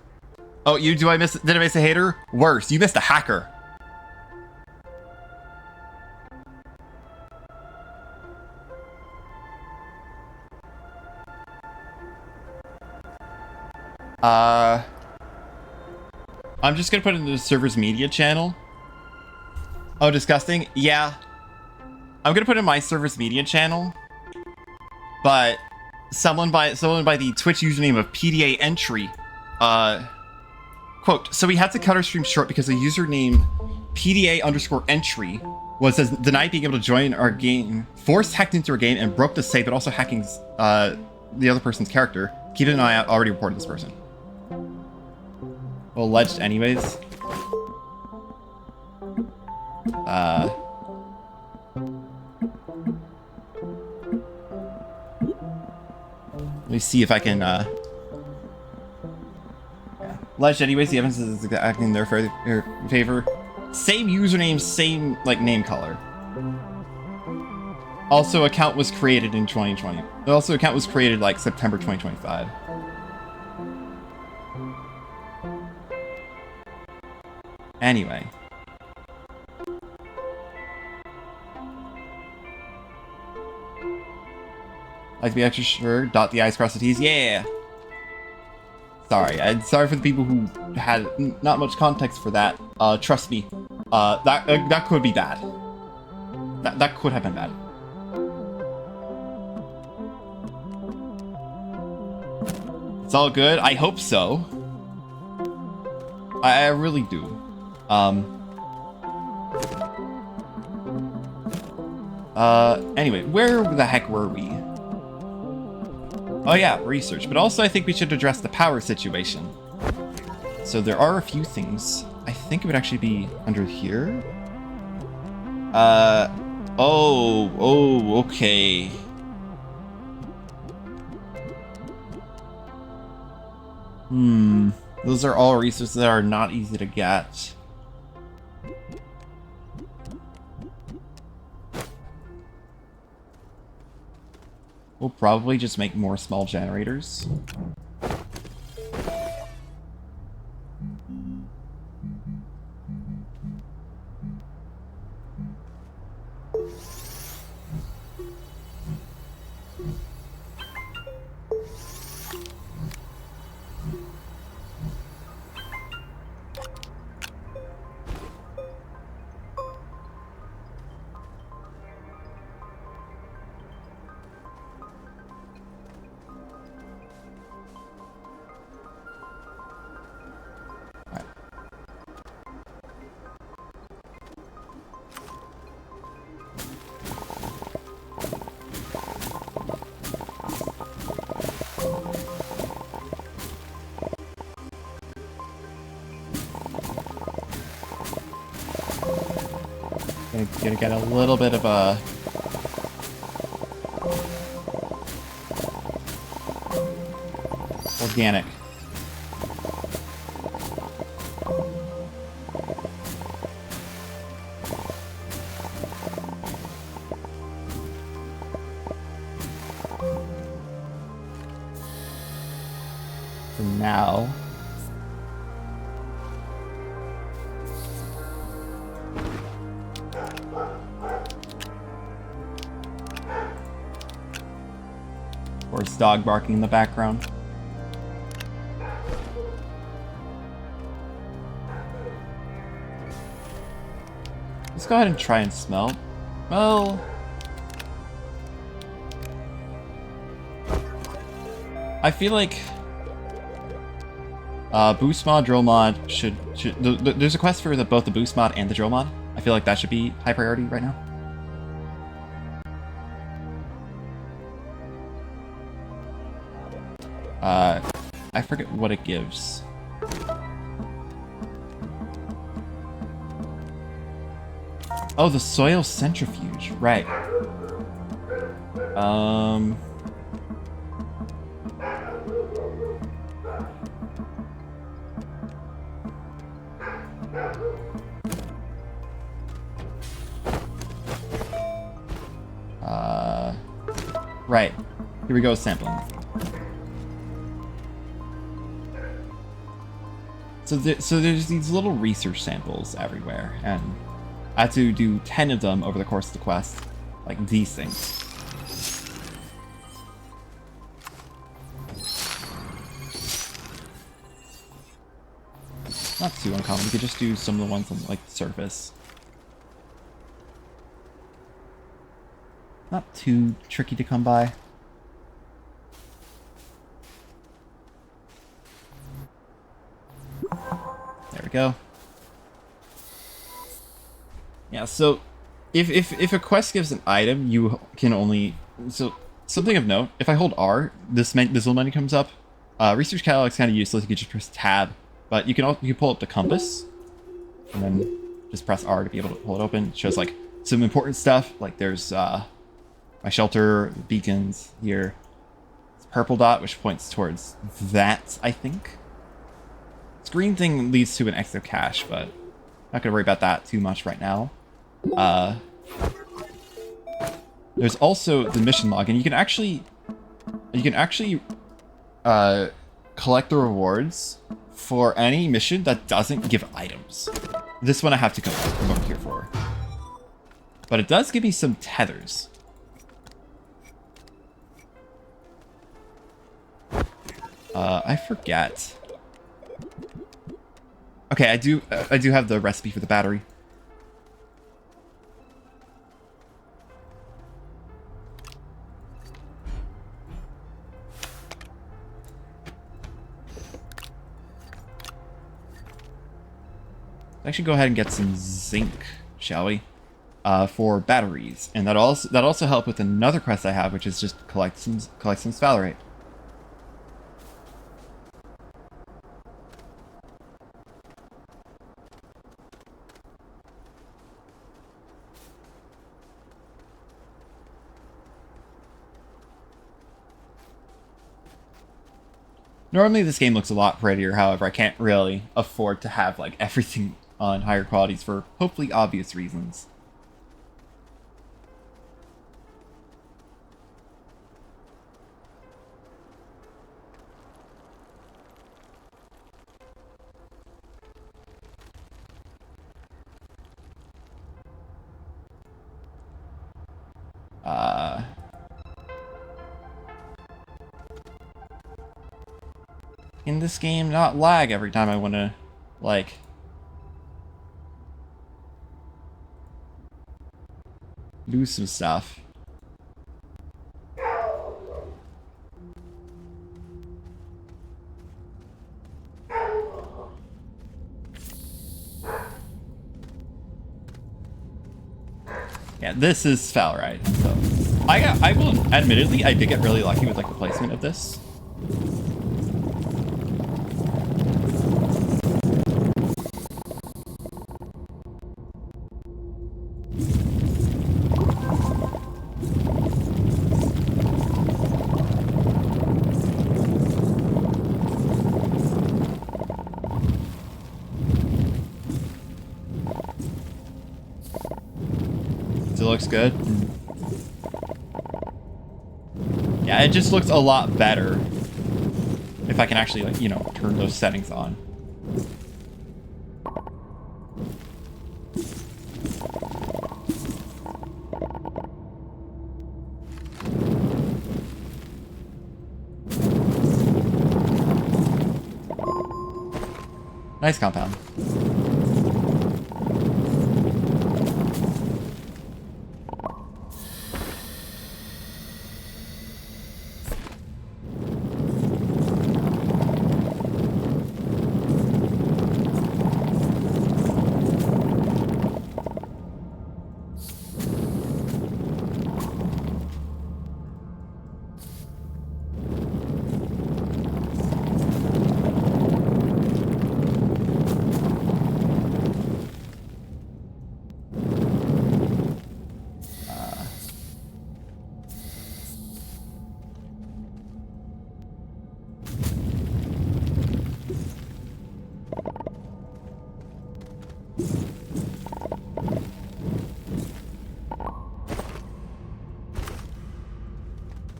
Oh, did I miss a hater? Worse, you missed a hacker. I'm just gonna put it in the server's media channel. Oh, disgusting? Yeah. I'm gonna put it in my server's media channel. But someone by the Twitch username of PDA entry, quote, "So we had to cut our stream short because the username PDA_entry was denied being able to join our game, forced hacked into our game, and broke the save, but also hacking the other person's character. Keep an eye out, already reported this person." Well, alleged anyways. Let me see if I can, yeah. Alleged anyways, the evidence is acting in their favor. Same username, same, like, name color. Also, account was created in 2020. Also, account was created, like, September 2025. Anyway. Like to be extra sure, dot the I's, cross the T's. Yeah! Sorry. Sorry for the people who had not much context for that. Trust me. That could be bad. That could have been bad. It's all good. I hope so. I really do. Anyway, where the heck were we? Oh yeah, research. But also I think we should address the power situation. So there are a few things. I think it would actually be under here. Oh, okay. Those are all resources that are not easy to get. We'll probably just make more small generators. Gonna get a little bit of a organic. For now. Or is dog barking in the background? Let's go ahead and try and smelt. Well, I feel like boost mod, drill mod should there's a quest for both the boost mod and the drill mod. I feel like that should be high priority right now. I forget what it gives. Oh, the soil centrifuge, right. Right. Here we go, sampling. So there's these little research samples everywhere, and I had to do 10 of them over the course of the quest. Like these things. Not too uncommon. We could just do some of the ones on like the surface. Not too tricky to come by. There we go. Yeah, so if a quest gives an item, you can only... So, something of note, if I hold R, this little menu comes up. Research catalog's kind of useless, you can just press tab. But you can pull up the compass, and then just press R to be able to pull it open. It shows like some important stuff, like there's my shelter, beacons here. purple dot, which points towards that, I think. This green thing leads to an extra cache, but not gonna worry about that too much right now. There's also the mission log, and you can actually collect the rewards for any mission that doesn't give items. This one I have to come over here for. But it does give me some tethers. I forget. Okay, I do have the recipe for the battery. Let's actually go ahead and get some zinc, shall we? For batteries, and that also help with another quest I have, which is just collect some sphalerite. Normally this game looks a lot prettier, however, I can't really afford to have like everything on higher qualities for hopefully obvious reasons. In this game, not lag every time I want to, like, do some stuff. Yeah, this is sphalerite. So I will admittedly I did get really lucky with like the placement of this. Looks good. Yeah, it just looks a lot better if I can actually, like, you know, turn those settings on. Nice compound.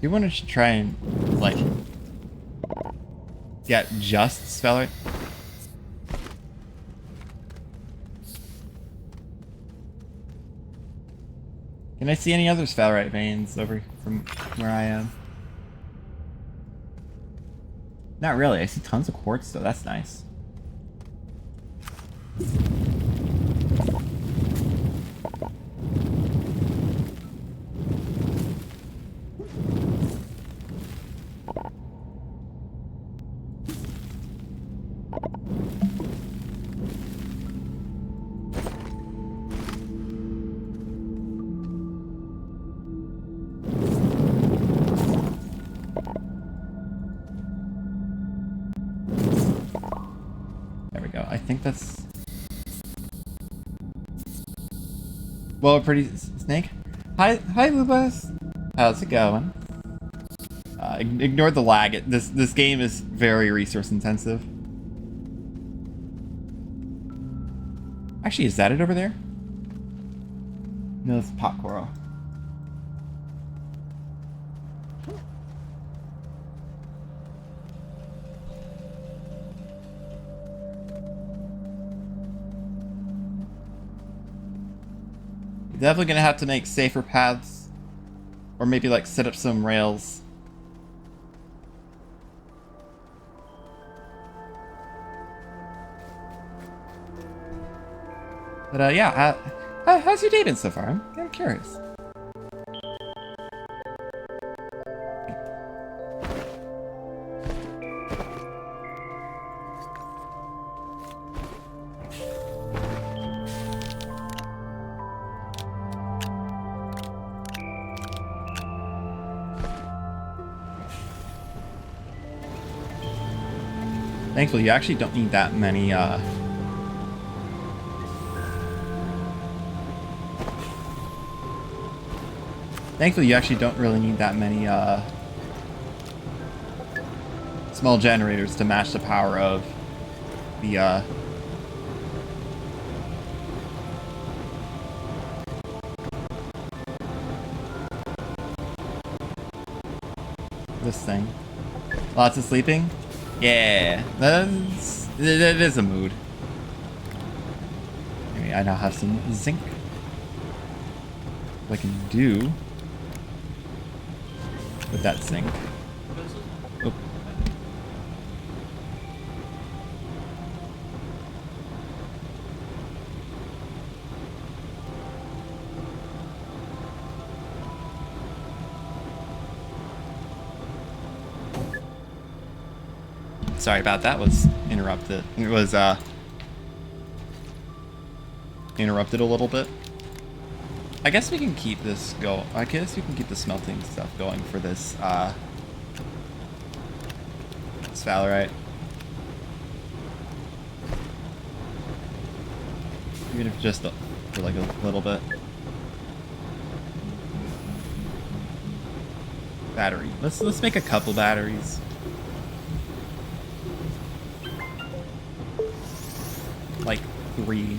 You want to try and, like, get just sphalerite? Can I see any other sphalerite veins over from where I am? Not really. I see tons of quartz, though. That's nice. I think that's... Well, a pretty snake. Hi, Lubas. How's it going? Ignore the lag. This game is very resource intensive. Actually, is that it over there? No, it's pot coral. Definitely gonna have to make safer paths, or maybe like set up some rails. But yeah, how's your day been so far? I'm curious. Thankfully, you actually don't need that many, Thankfully, you actually don't really need that many, small generators to match the power of the, this thing. Lots of sleeping? Yeah, that is a mood. Anyway, I now have some zinc. What I can do with that zinc. Oh. Sorry about that, was interrupted. It was interrupted a little bit. I guess we can keep this go. I guess we can keep the smelting stuff going for this sphalerite. Even if just for like a little bit. Battery. Let's make a couple batteries. Like 3.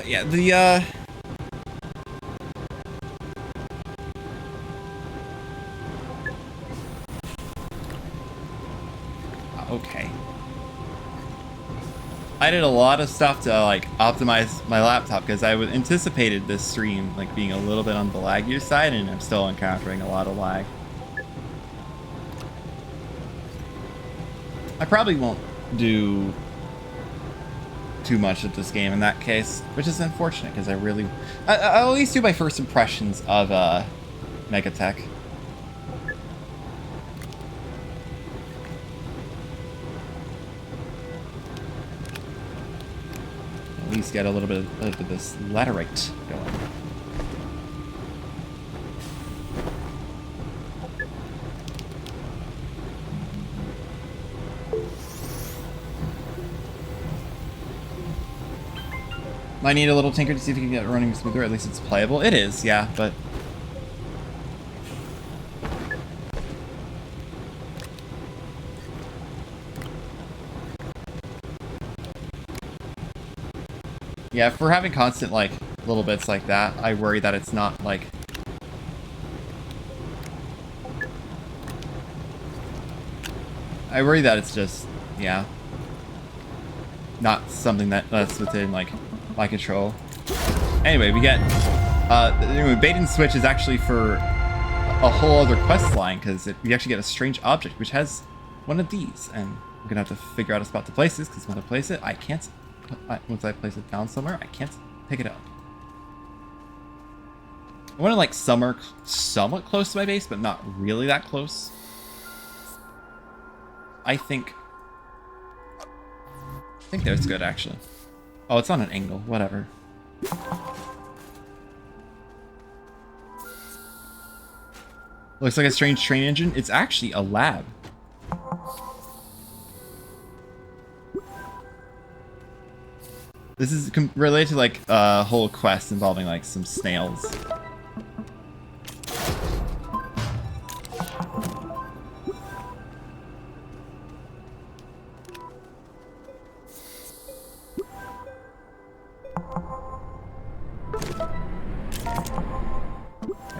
Yeah, the okay. I did a lot of stuff to like optimize my laptop because I anticipated this stream like being a little bit on the laggier side, and I'm still encountering a lot of lag. I probably won't do too much of this game in that case, which is unfortunate because I'll at least do my first impressions of Megatech. At least get a little bit of this laterite going. Might need a little tinker to see if we can get it running smoother. At least it's playable. It is, yeah, but yeah, if we're having constant like little bits like that, I worry that it's not like it's just, yeah, not something that's within like my control. Anyway, we get bait and switch is actually for a whole other quest line because we actually get a strange object which has one of these, and I'm gonna have to figure out a spot to place this because when I place it, I can't. Once I place it down somewhere, I can't pick it up. I want to like somewhat close to my base, but not really that close. I think think that's good, actually. Oh, it's on an angle. Whatever. Looks like a strange train engine. It's actually a lab. This is related to like a whole quest involving like some snails.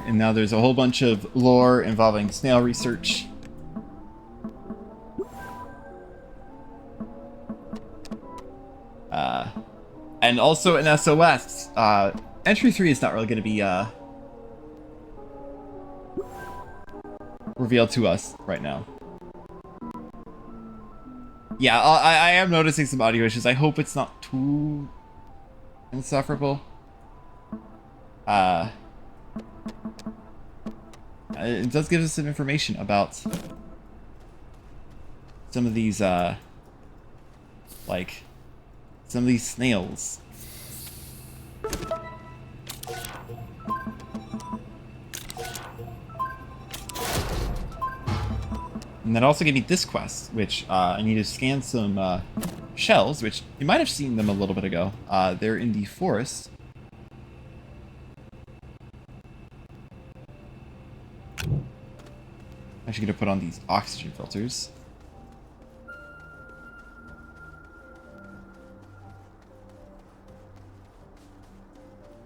And now there's a whole bunch of lore involving snail research. And also in SOS, entry 3 is not really going to be revealed to us right now. Yeah, I am noticing some audio issues. I hope it's not too insufferable. It does give us some information about some of these, like, some of these snails. And that also gave me this quest, which I need to scan some shells, which you might have seen them a little bit ago. They're in the forest. I'm actually going to put on these oxygen filters.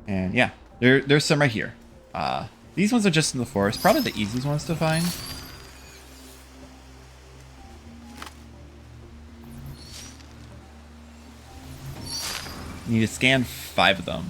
And yeah, there's some right here. These ones are just in the forest, probably the easiest ones to find. You need to scan 5 of them.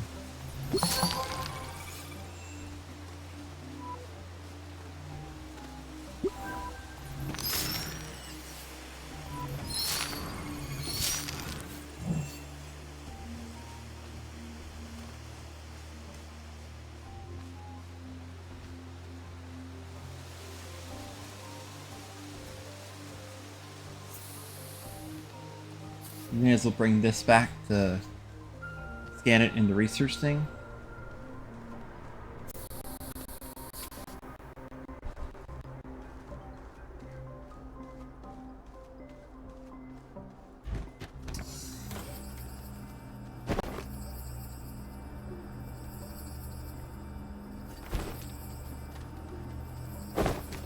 May as well bring this back to scan it in the research thing.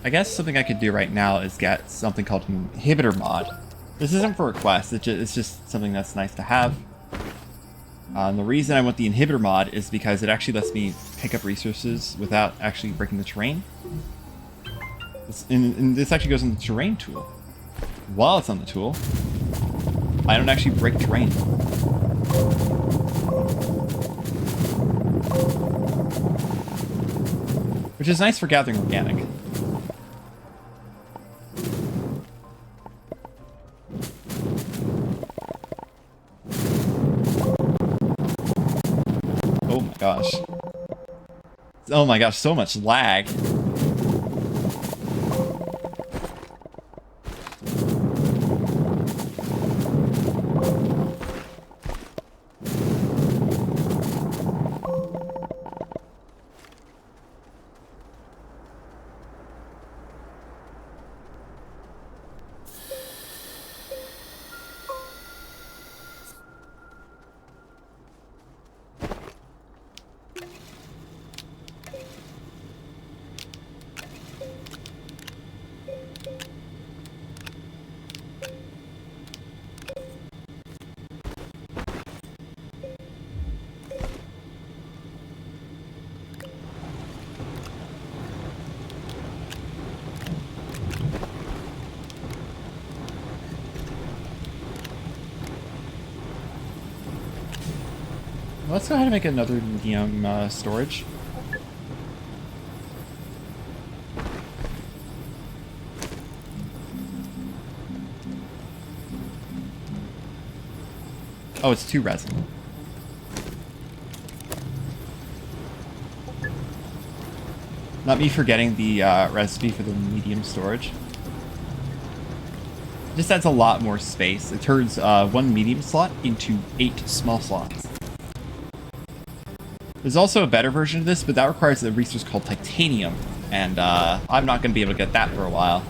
I guess something I could do right now is get something called an inhibitor mod. This isn't for a quest, it's just something that's nice to have. And the reason I want the inhibitor mod is because it actually lets me pick up resources without actually breaking the terrain. And this actually goes on the terrain tool. While it's on the tool, I don't actually break terrain. Which is nice for gathering organic. Oh my gosh. Oh my gosh, so much lag. Let's go ahead and make another medium storage. Oh, it's 2 resin. Not me forgetting the recipe for the medium storage. just adds a lot more space. It turns one medium slot into 8 small slots. There's also a better version of this, but that requires a resource called titanium, and I'm not going to be able to get that for a while.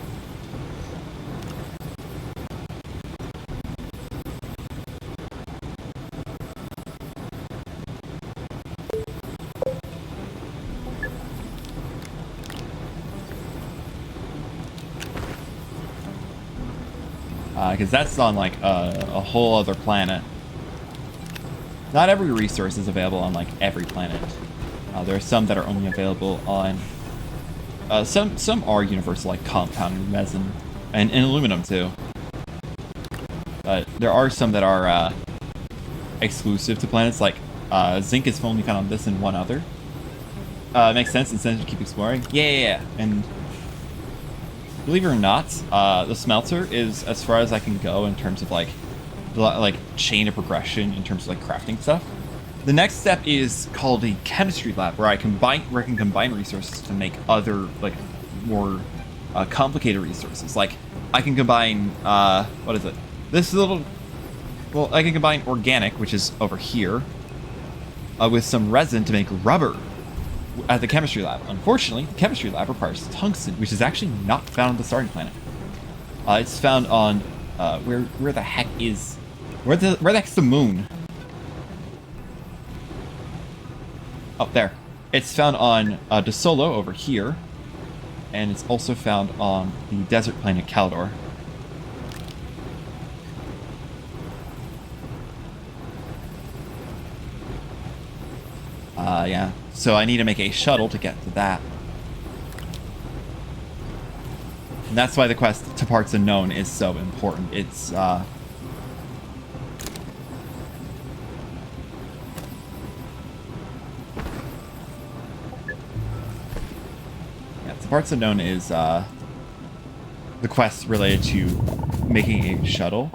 Because that's on like a whole other planet. Not every resource is available on like every planet. There are some that are only available on. Some are universal, like compound and resin, and aluminum too. But there are some that are exclusive to planets. Like zinc is only found on this and one other. It makes sense. Instead to keep exploring. Yeah. And believe it or not, the smelter is as far as I can go in terms of like chain of progression in terms of like crafting stuff. The next step is called a chemistry lab, where I can combine resources to make other like more complicated resources. Like I can combine what is it? This little. Well, I can combine organic, which is over here, with some resin to make rubber at the chemistry lab. Unfortunately, the chemistry lab requires tungsten, which is actually not found on the starting planet. It's found on where the heck is where the heck's the moon? Oh, there. It's found on De Solo over here, and it's also found on the desert planet Caldor. Yeah. So I need to make a shuttle to get to that. And that's why the quest to Parts Unknown is so important. It's, yeah, to Parts Unknown is, the quest related to making a shuttle.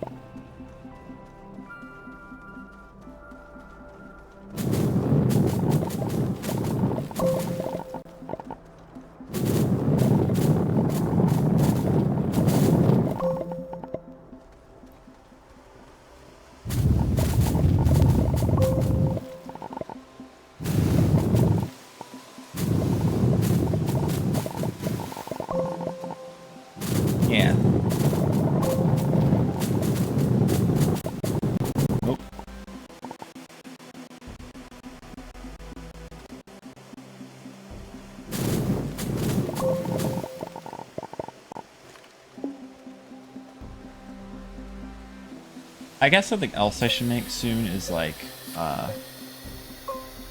I guess something else I should make soon is like, I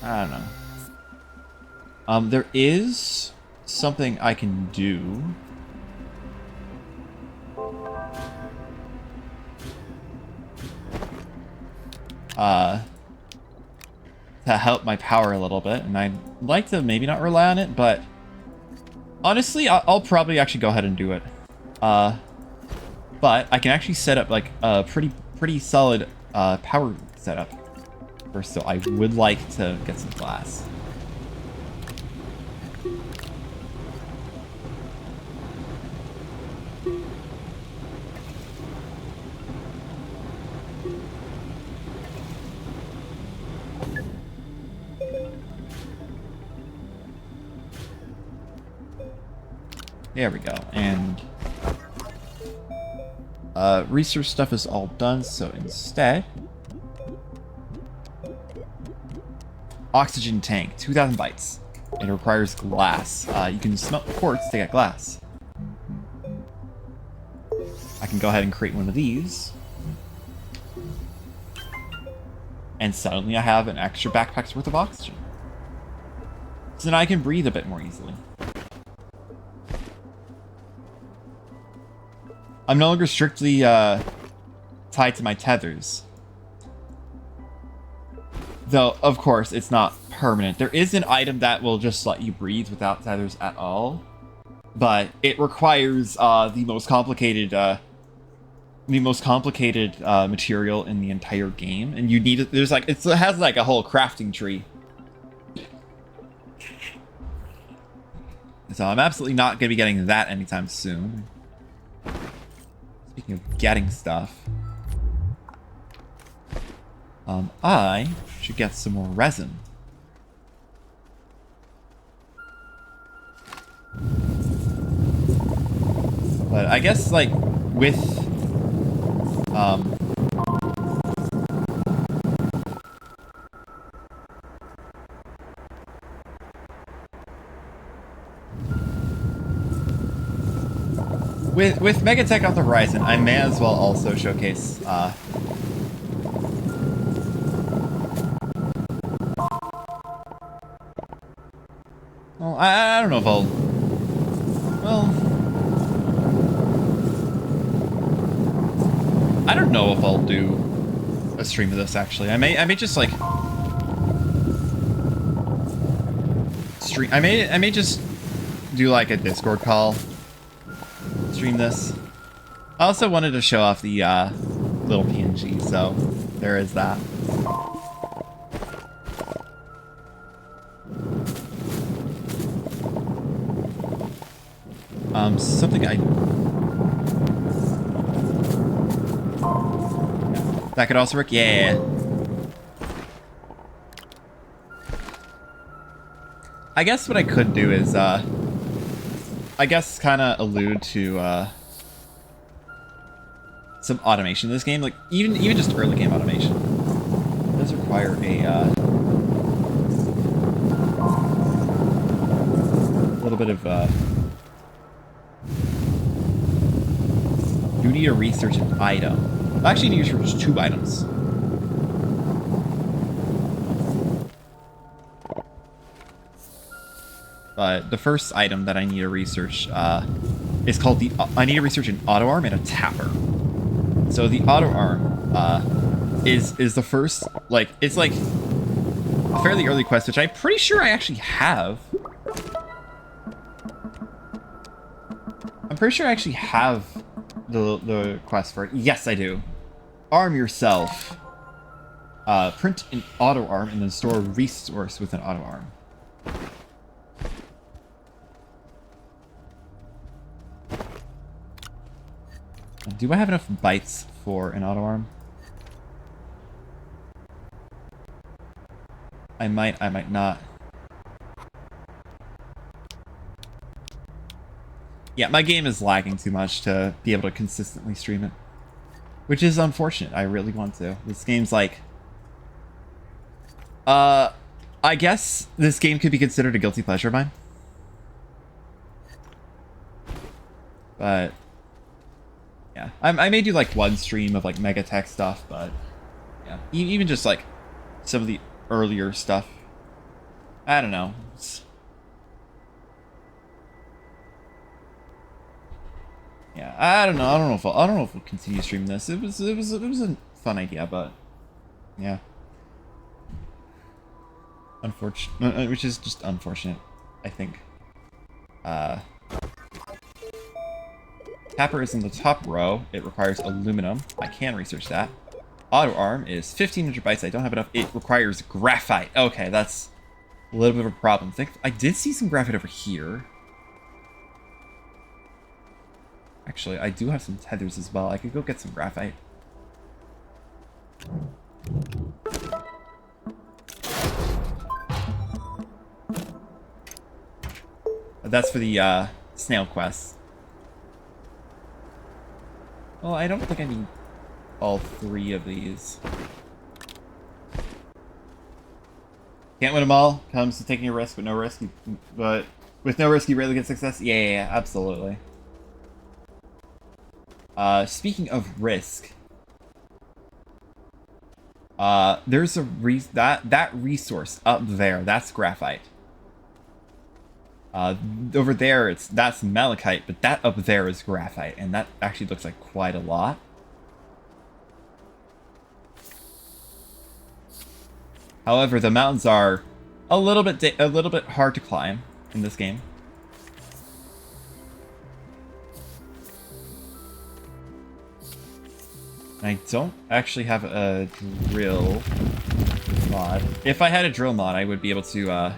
don't know. There is something I can do. To help my power a little bit, and I'd like to maybe not rely on it, but honestly, I'll probably actually go ahead and do it. But I can actually set up like a pretty solid power setup first, so I would like to get some glass. There we go, and research stuff is all done, so instead, oxygen tank, 2,000 bytes. It requires glass. You can smelt quartz to get glass. I can go ahead and create one of these. And suddenly I have an extra backpack's worth of oxygen. So now I can breathe a bit more easily. I'm no longer strictly tied to my tethers. Though, of course, it's not permanent. There is an item that will just let you breathe without tethers at all. But it requires the most complicated material in the entire game. And you need it. There's like, it has like a whole crafting tree. So I'm absolutely not going to be getting that anytime soon. Speaking of getting stuff, I should get some more resin. But I guess, like, with, with Megatech on the horizon, I may as well also showcase, well, I don't know if I'll, well, I don't know if I'll do a stream of this, actually. I may just, like, stream, I may just do, like, a Discord call, stream this. I also wanted to show off the, little PNG, so there is that. Something that could also work? Yeah. I guess what I could do is, I guess kind of allude to, some automation in this game. Like, even just early game automation. It does require a, little bit of, you need to research an item. I actually need to research 2 items. But the first item that I need to research is called the... I need to research an auto arm and a tapper. So the auto arm is the first... Like, it's like a fairly early quest, which I'm pretty sure I actually have. I'm pretty sure I actually have the quest for it. Yes, I do. Arm yourself. Print an auto arm and then store a resource with an auto arm. Do I have enough bytes for an auto arm? I might not. Yeah, my game is lagging too much to be able to consistently stream it. Which is unfortunate. I really want to. This game's like... I guess this game could be considered a guilty pleasure of mine. But... yeah. I may do like one stream of like Megatech stuff, but... yeah. Even just like some of the earlier stuff. I don't know. Yeah, I don't know. I don't know if we'll continue streaming this. It was a fun idea, but yeah, unfortunate. Which is just unfortunate, I think. Tapper is in the top row. It requires aluminum. I can research that. Auto arm is 1,500 bytes. I don't have enough. It requires graphite. Okay, that's a little bit of a problem. I did see some graphite over here. Actually, I do have some tethers as well. I could go get some graphite. That's for the snail quest. Well, I don't think I need all 3 of these. Can't win them all. Comes to taking a risk with no risk. But with no risk, you rarely get success. Yeah, absolutely. Speaking of risk, there's a that resource up there. That's graphite. Over there, that's malachite, but that up there is graphite, and that actually looks like quite a lot. However, the mountains are a little bit hard to climb in this game. I don't actually have a drill mod. If I had a drill mod, I would be able to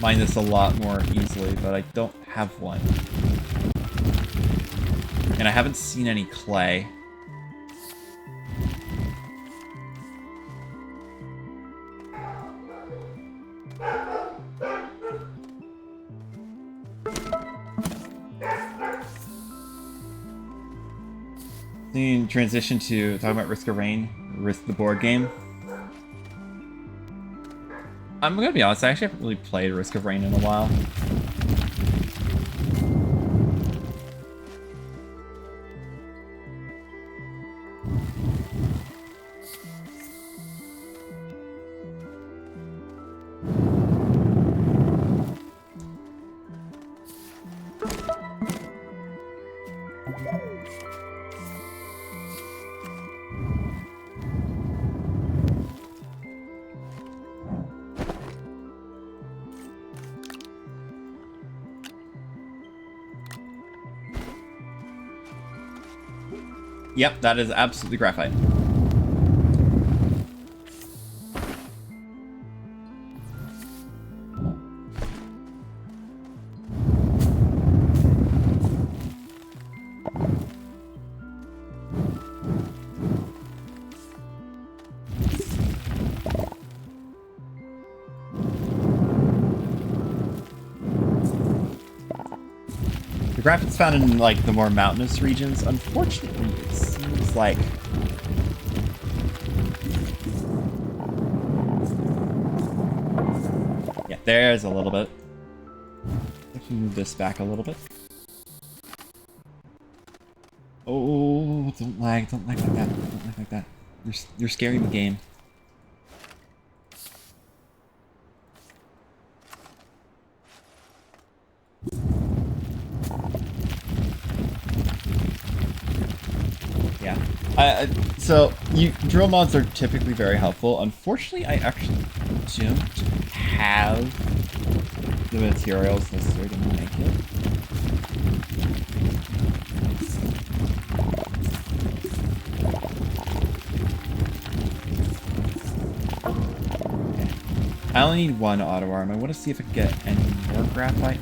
mine this a lot more easily, but I don't have one. And I haven't seen any clay. Transition to talking about Risk of Rain, Risk the board game. I'm gonna be honest, I actually haven't really played Risk of Rain in a while. Yep, that is absolutely graphite. The graphite's found in like the more mountainous regions. Unfortunately, it seems like yeah, there's a little bit. Let's move this back a little bit. Oh, don't lag like that. Don't lag like that. You're scaring the game. Yeah. So drill mods are typically very helpful. Unfortunately, I actually don't have the materials necessary to make it. Okay. I only need one auto arm. I want to see if I can get any more graphite.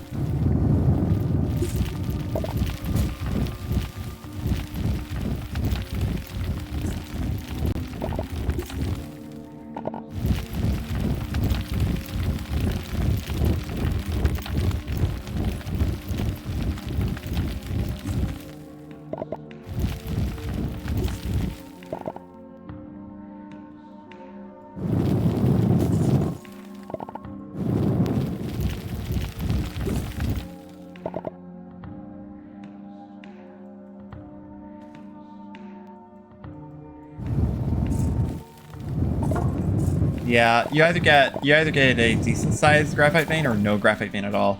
Yeah, you either get a decent sized graphite vein or no graphite vein at all.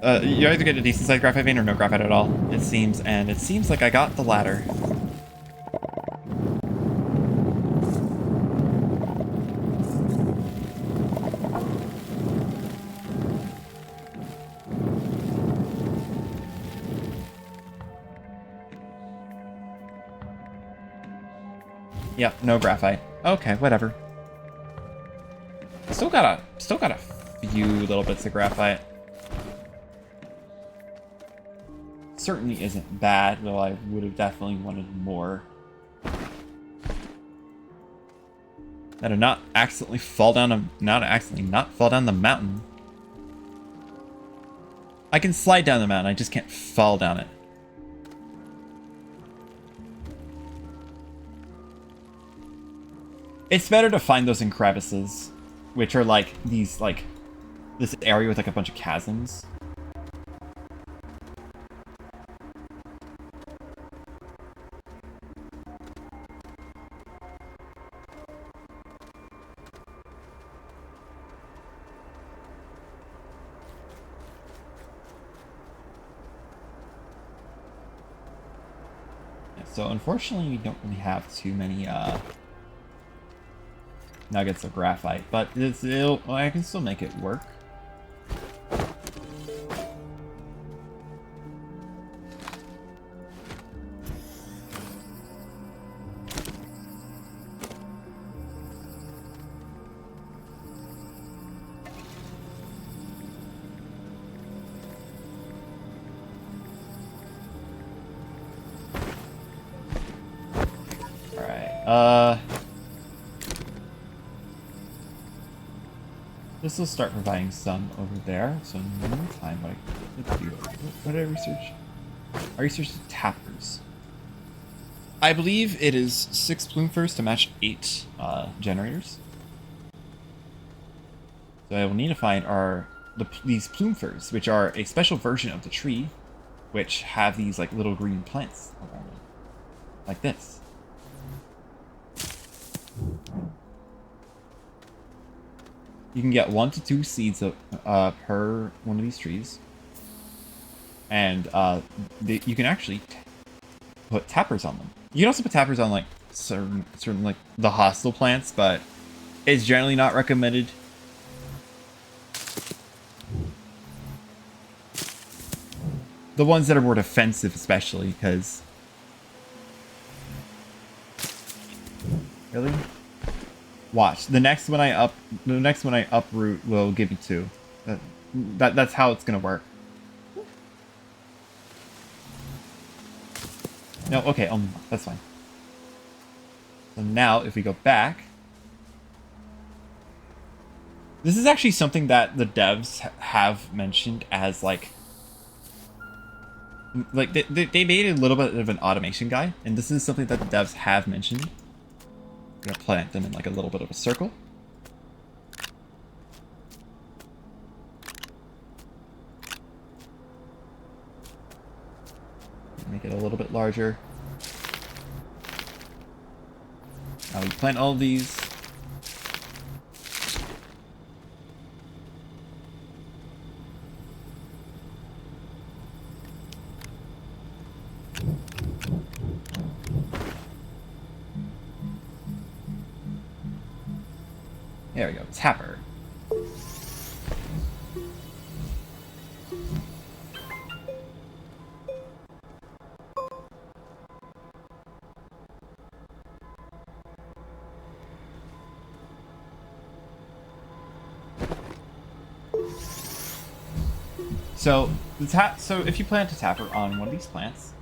You either get a decent sized graphite vein or no graphite at all, it seems, and it seems like I got the latter. Yep, no graphite. Okay, whatever. Still got a few little bits of graphite. Certainly isn't bad, though I would have definitely wanted more. That did not accidentally fall down not fall down the mountain. I can slide down the mountain, I just can't fall down it. It's better to find those in crevices, which are like these, like, this area with like a bunch of chasms. So unfortunately, we don't really have too many nuggets of graphite, but I can still make it work. This will start providing some over there. So in the meantime, what did I research? I researched tappers. I believe it is 6 plume furs to match 8 generators. So I will need to find these plume furs, which are a special version of the tree, which have these like little green plants around them, like this. You can get 1 to 2 seeds per one of these trees, and you can actually put tappers on them. You can also put tappers on like certain like the hostile plants, but it's generally not recommended. The ones that are more defensive, especially, because really. Watch. The next one I uproot will give you 2. That's how it's gonna work. No, okay, that's fine. So now if we go back, this is actually something that the devs have mentioned as like they made a little bit of an automation guide, and this is something that the devs have mentioned. I'm gonna plant them in like a little bit of a circle. Make it a little bit larger. Now we plant all of these. There we go, tapper. So if you plant a tapper on one of these plants,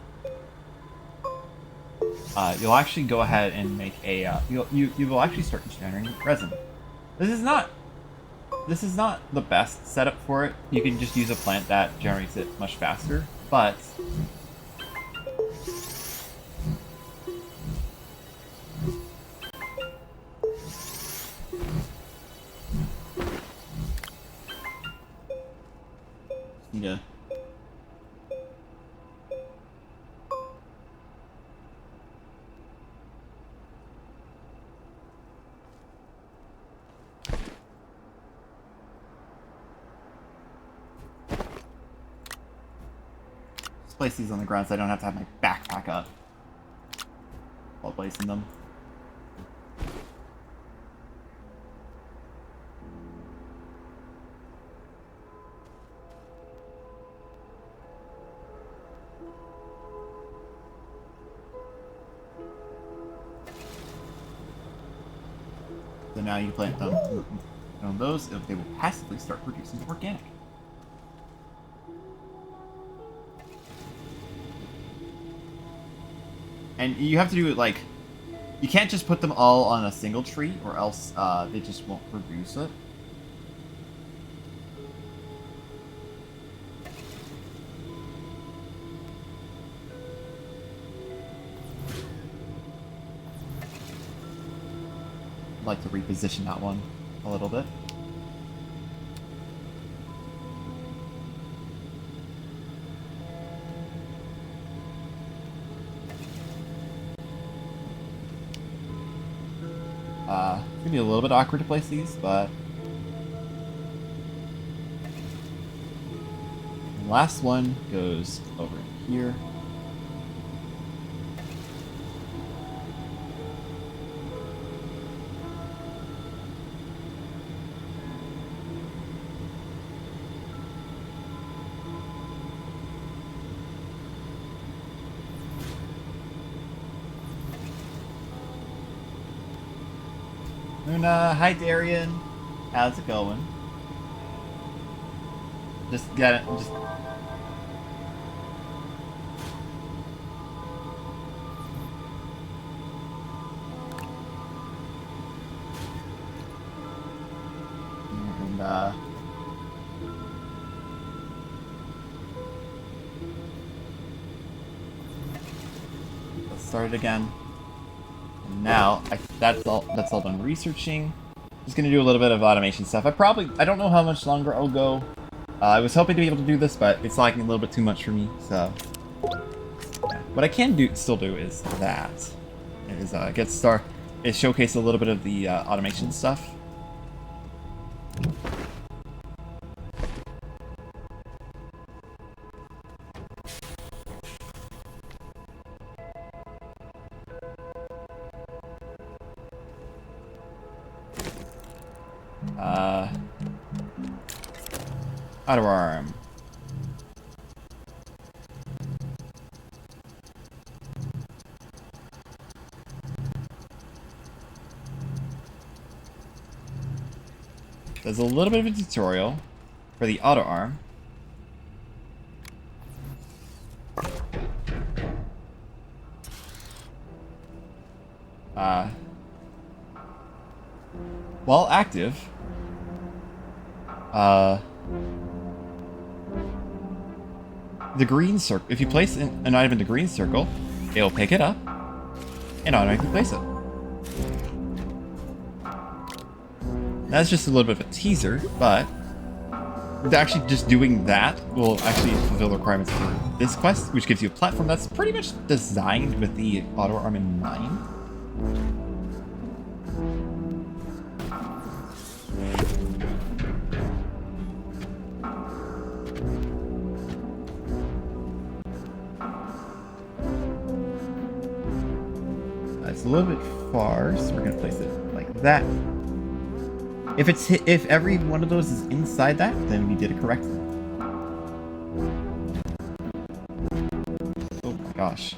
you'll actually go ahead and make a you will actually start generating resin. This is not the best setup for it. You can just use a plant that generates it much faster, but yeah. Place these on the ground so I don't have to have my backpack up while placing them. So now you plant them on those, they will passively start producing organic. And you have to do it like, you can't just put them all on a single tree or else they just won't produce it. I'd like to reposition that one a little bit. It's gonna be a little bit awkward to place these, but the last one goes over here. Luna, hi Darian. How's it going? Just got it. Just. let's start it again. And now that's all done researching. Just gonna do a little bit of automation stuff. I don't know how much longer I'll go. I was hoping to be able to do this, but it's lagging a little bit too much for me. So what I can still do is that is showcase a little bit of the automation stuff. Auto arm. There's a little bit of a tutorial for the auto arm. While active, the green circle, if you place an item in the green circle, it'll pick it up and automatically place it. That's just a little bit of a teaser, but actually just doing that will actually fulfill the requirements for this quest, which gives you a platform that's pretty much designed with the auto arm in mind. It's a little bit far, so we're gonna place it like that. If every one of those is inside that, then we did it correctly. Oh my gosh.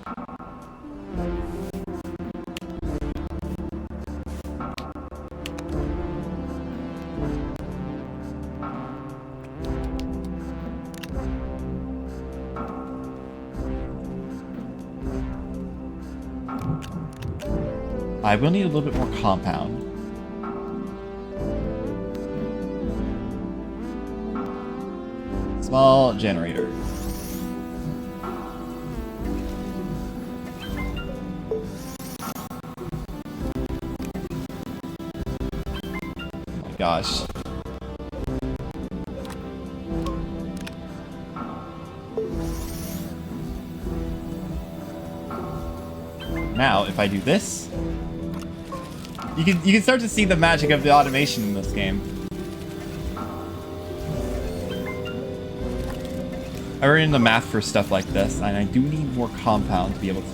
I will need a little bit more compound. Small generator. Oh my gosh. Now, if I do this, you can start to see the magic of the automation in this game. I ran into math for stuff like this, and I do need more compound to be able to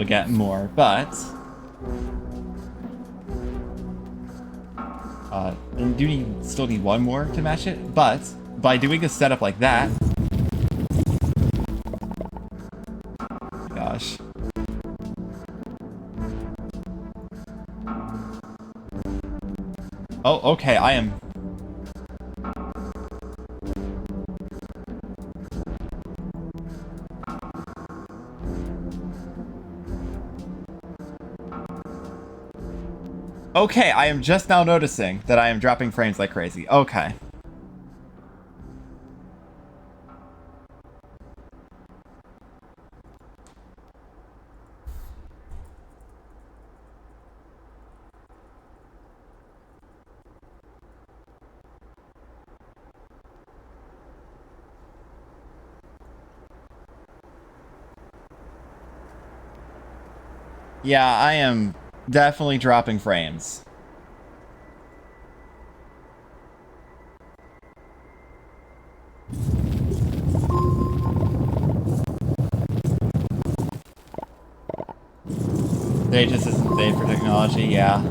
get more, but I still need one more to match it. But by doing a setup like that, gosh. Oh, okay, I am. Okay, I am just now noticing that I am dropping frames like crazy. Okay. Yeah, I am definitely dropping frames. They just isn't safe for technology, yeah.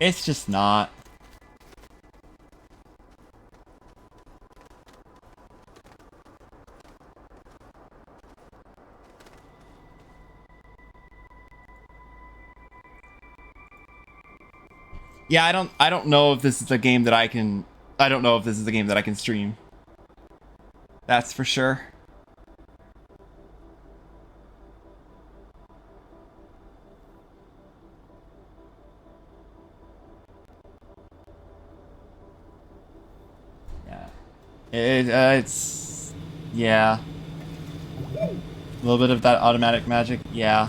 It's just not. Yeah, I don't know if this is a game that I can stream. That's for sure. It's yeah, a little bit of that automatic magic. Yeah.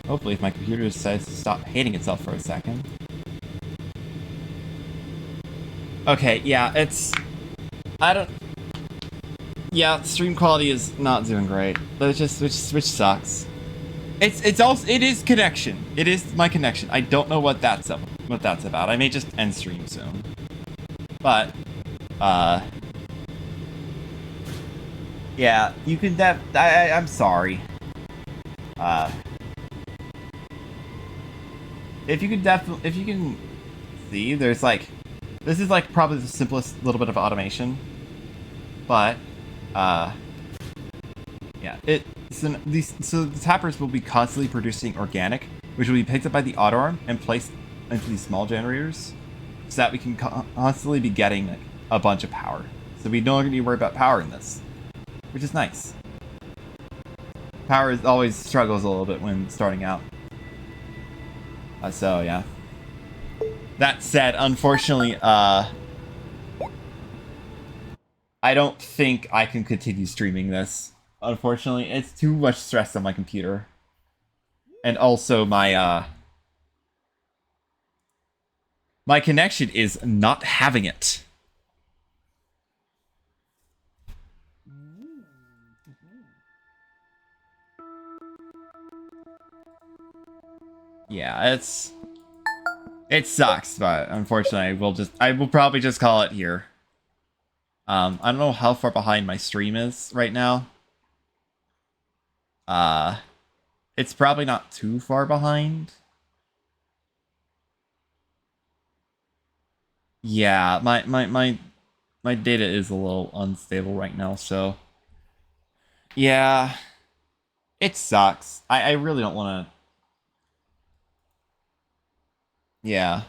Hopefully, if my computer decides to stop hating itself for a second. Okay, yeah, it's... I don't... Yeah, stream quality is not doing great. But it's just... which sucks. It's also... It is connection. It is my connection. I don't know what that's about. I may just end stream soon. But... Yeah, you can I'm sorry. If you can see, there's like, this is like probably the simplest little bit of automation, but, yeah, so the tappers will be constantly producing organic, which will be picked up by the auto arm and placed into these small generators, so that we can constantly be getting like, a bunch of power. So we no longer need to worry about powering this, which is nice. Power always struggles a little bit when starting out. So yeah. That said, unfortunately, I don't think I can continue streaming this. Unfortunately, it's too much stress on my computer. And also my my connection is not having it. Yeah, it sucks, but unfortunately I will probably just call it here. I don't know how far behind my stream is right now. It's probably not too far behind. Yeah, my data is a little unstable right now, so yeah, it sucks. I really don't want to. Yeah.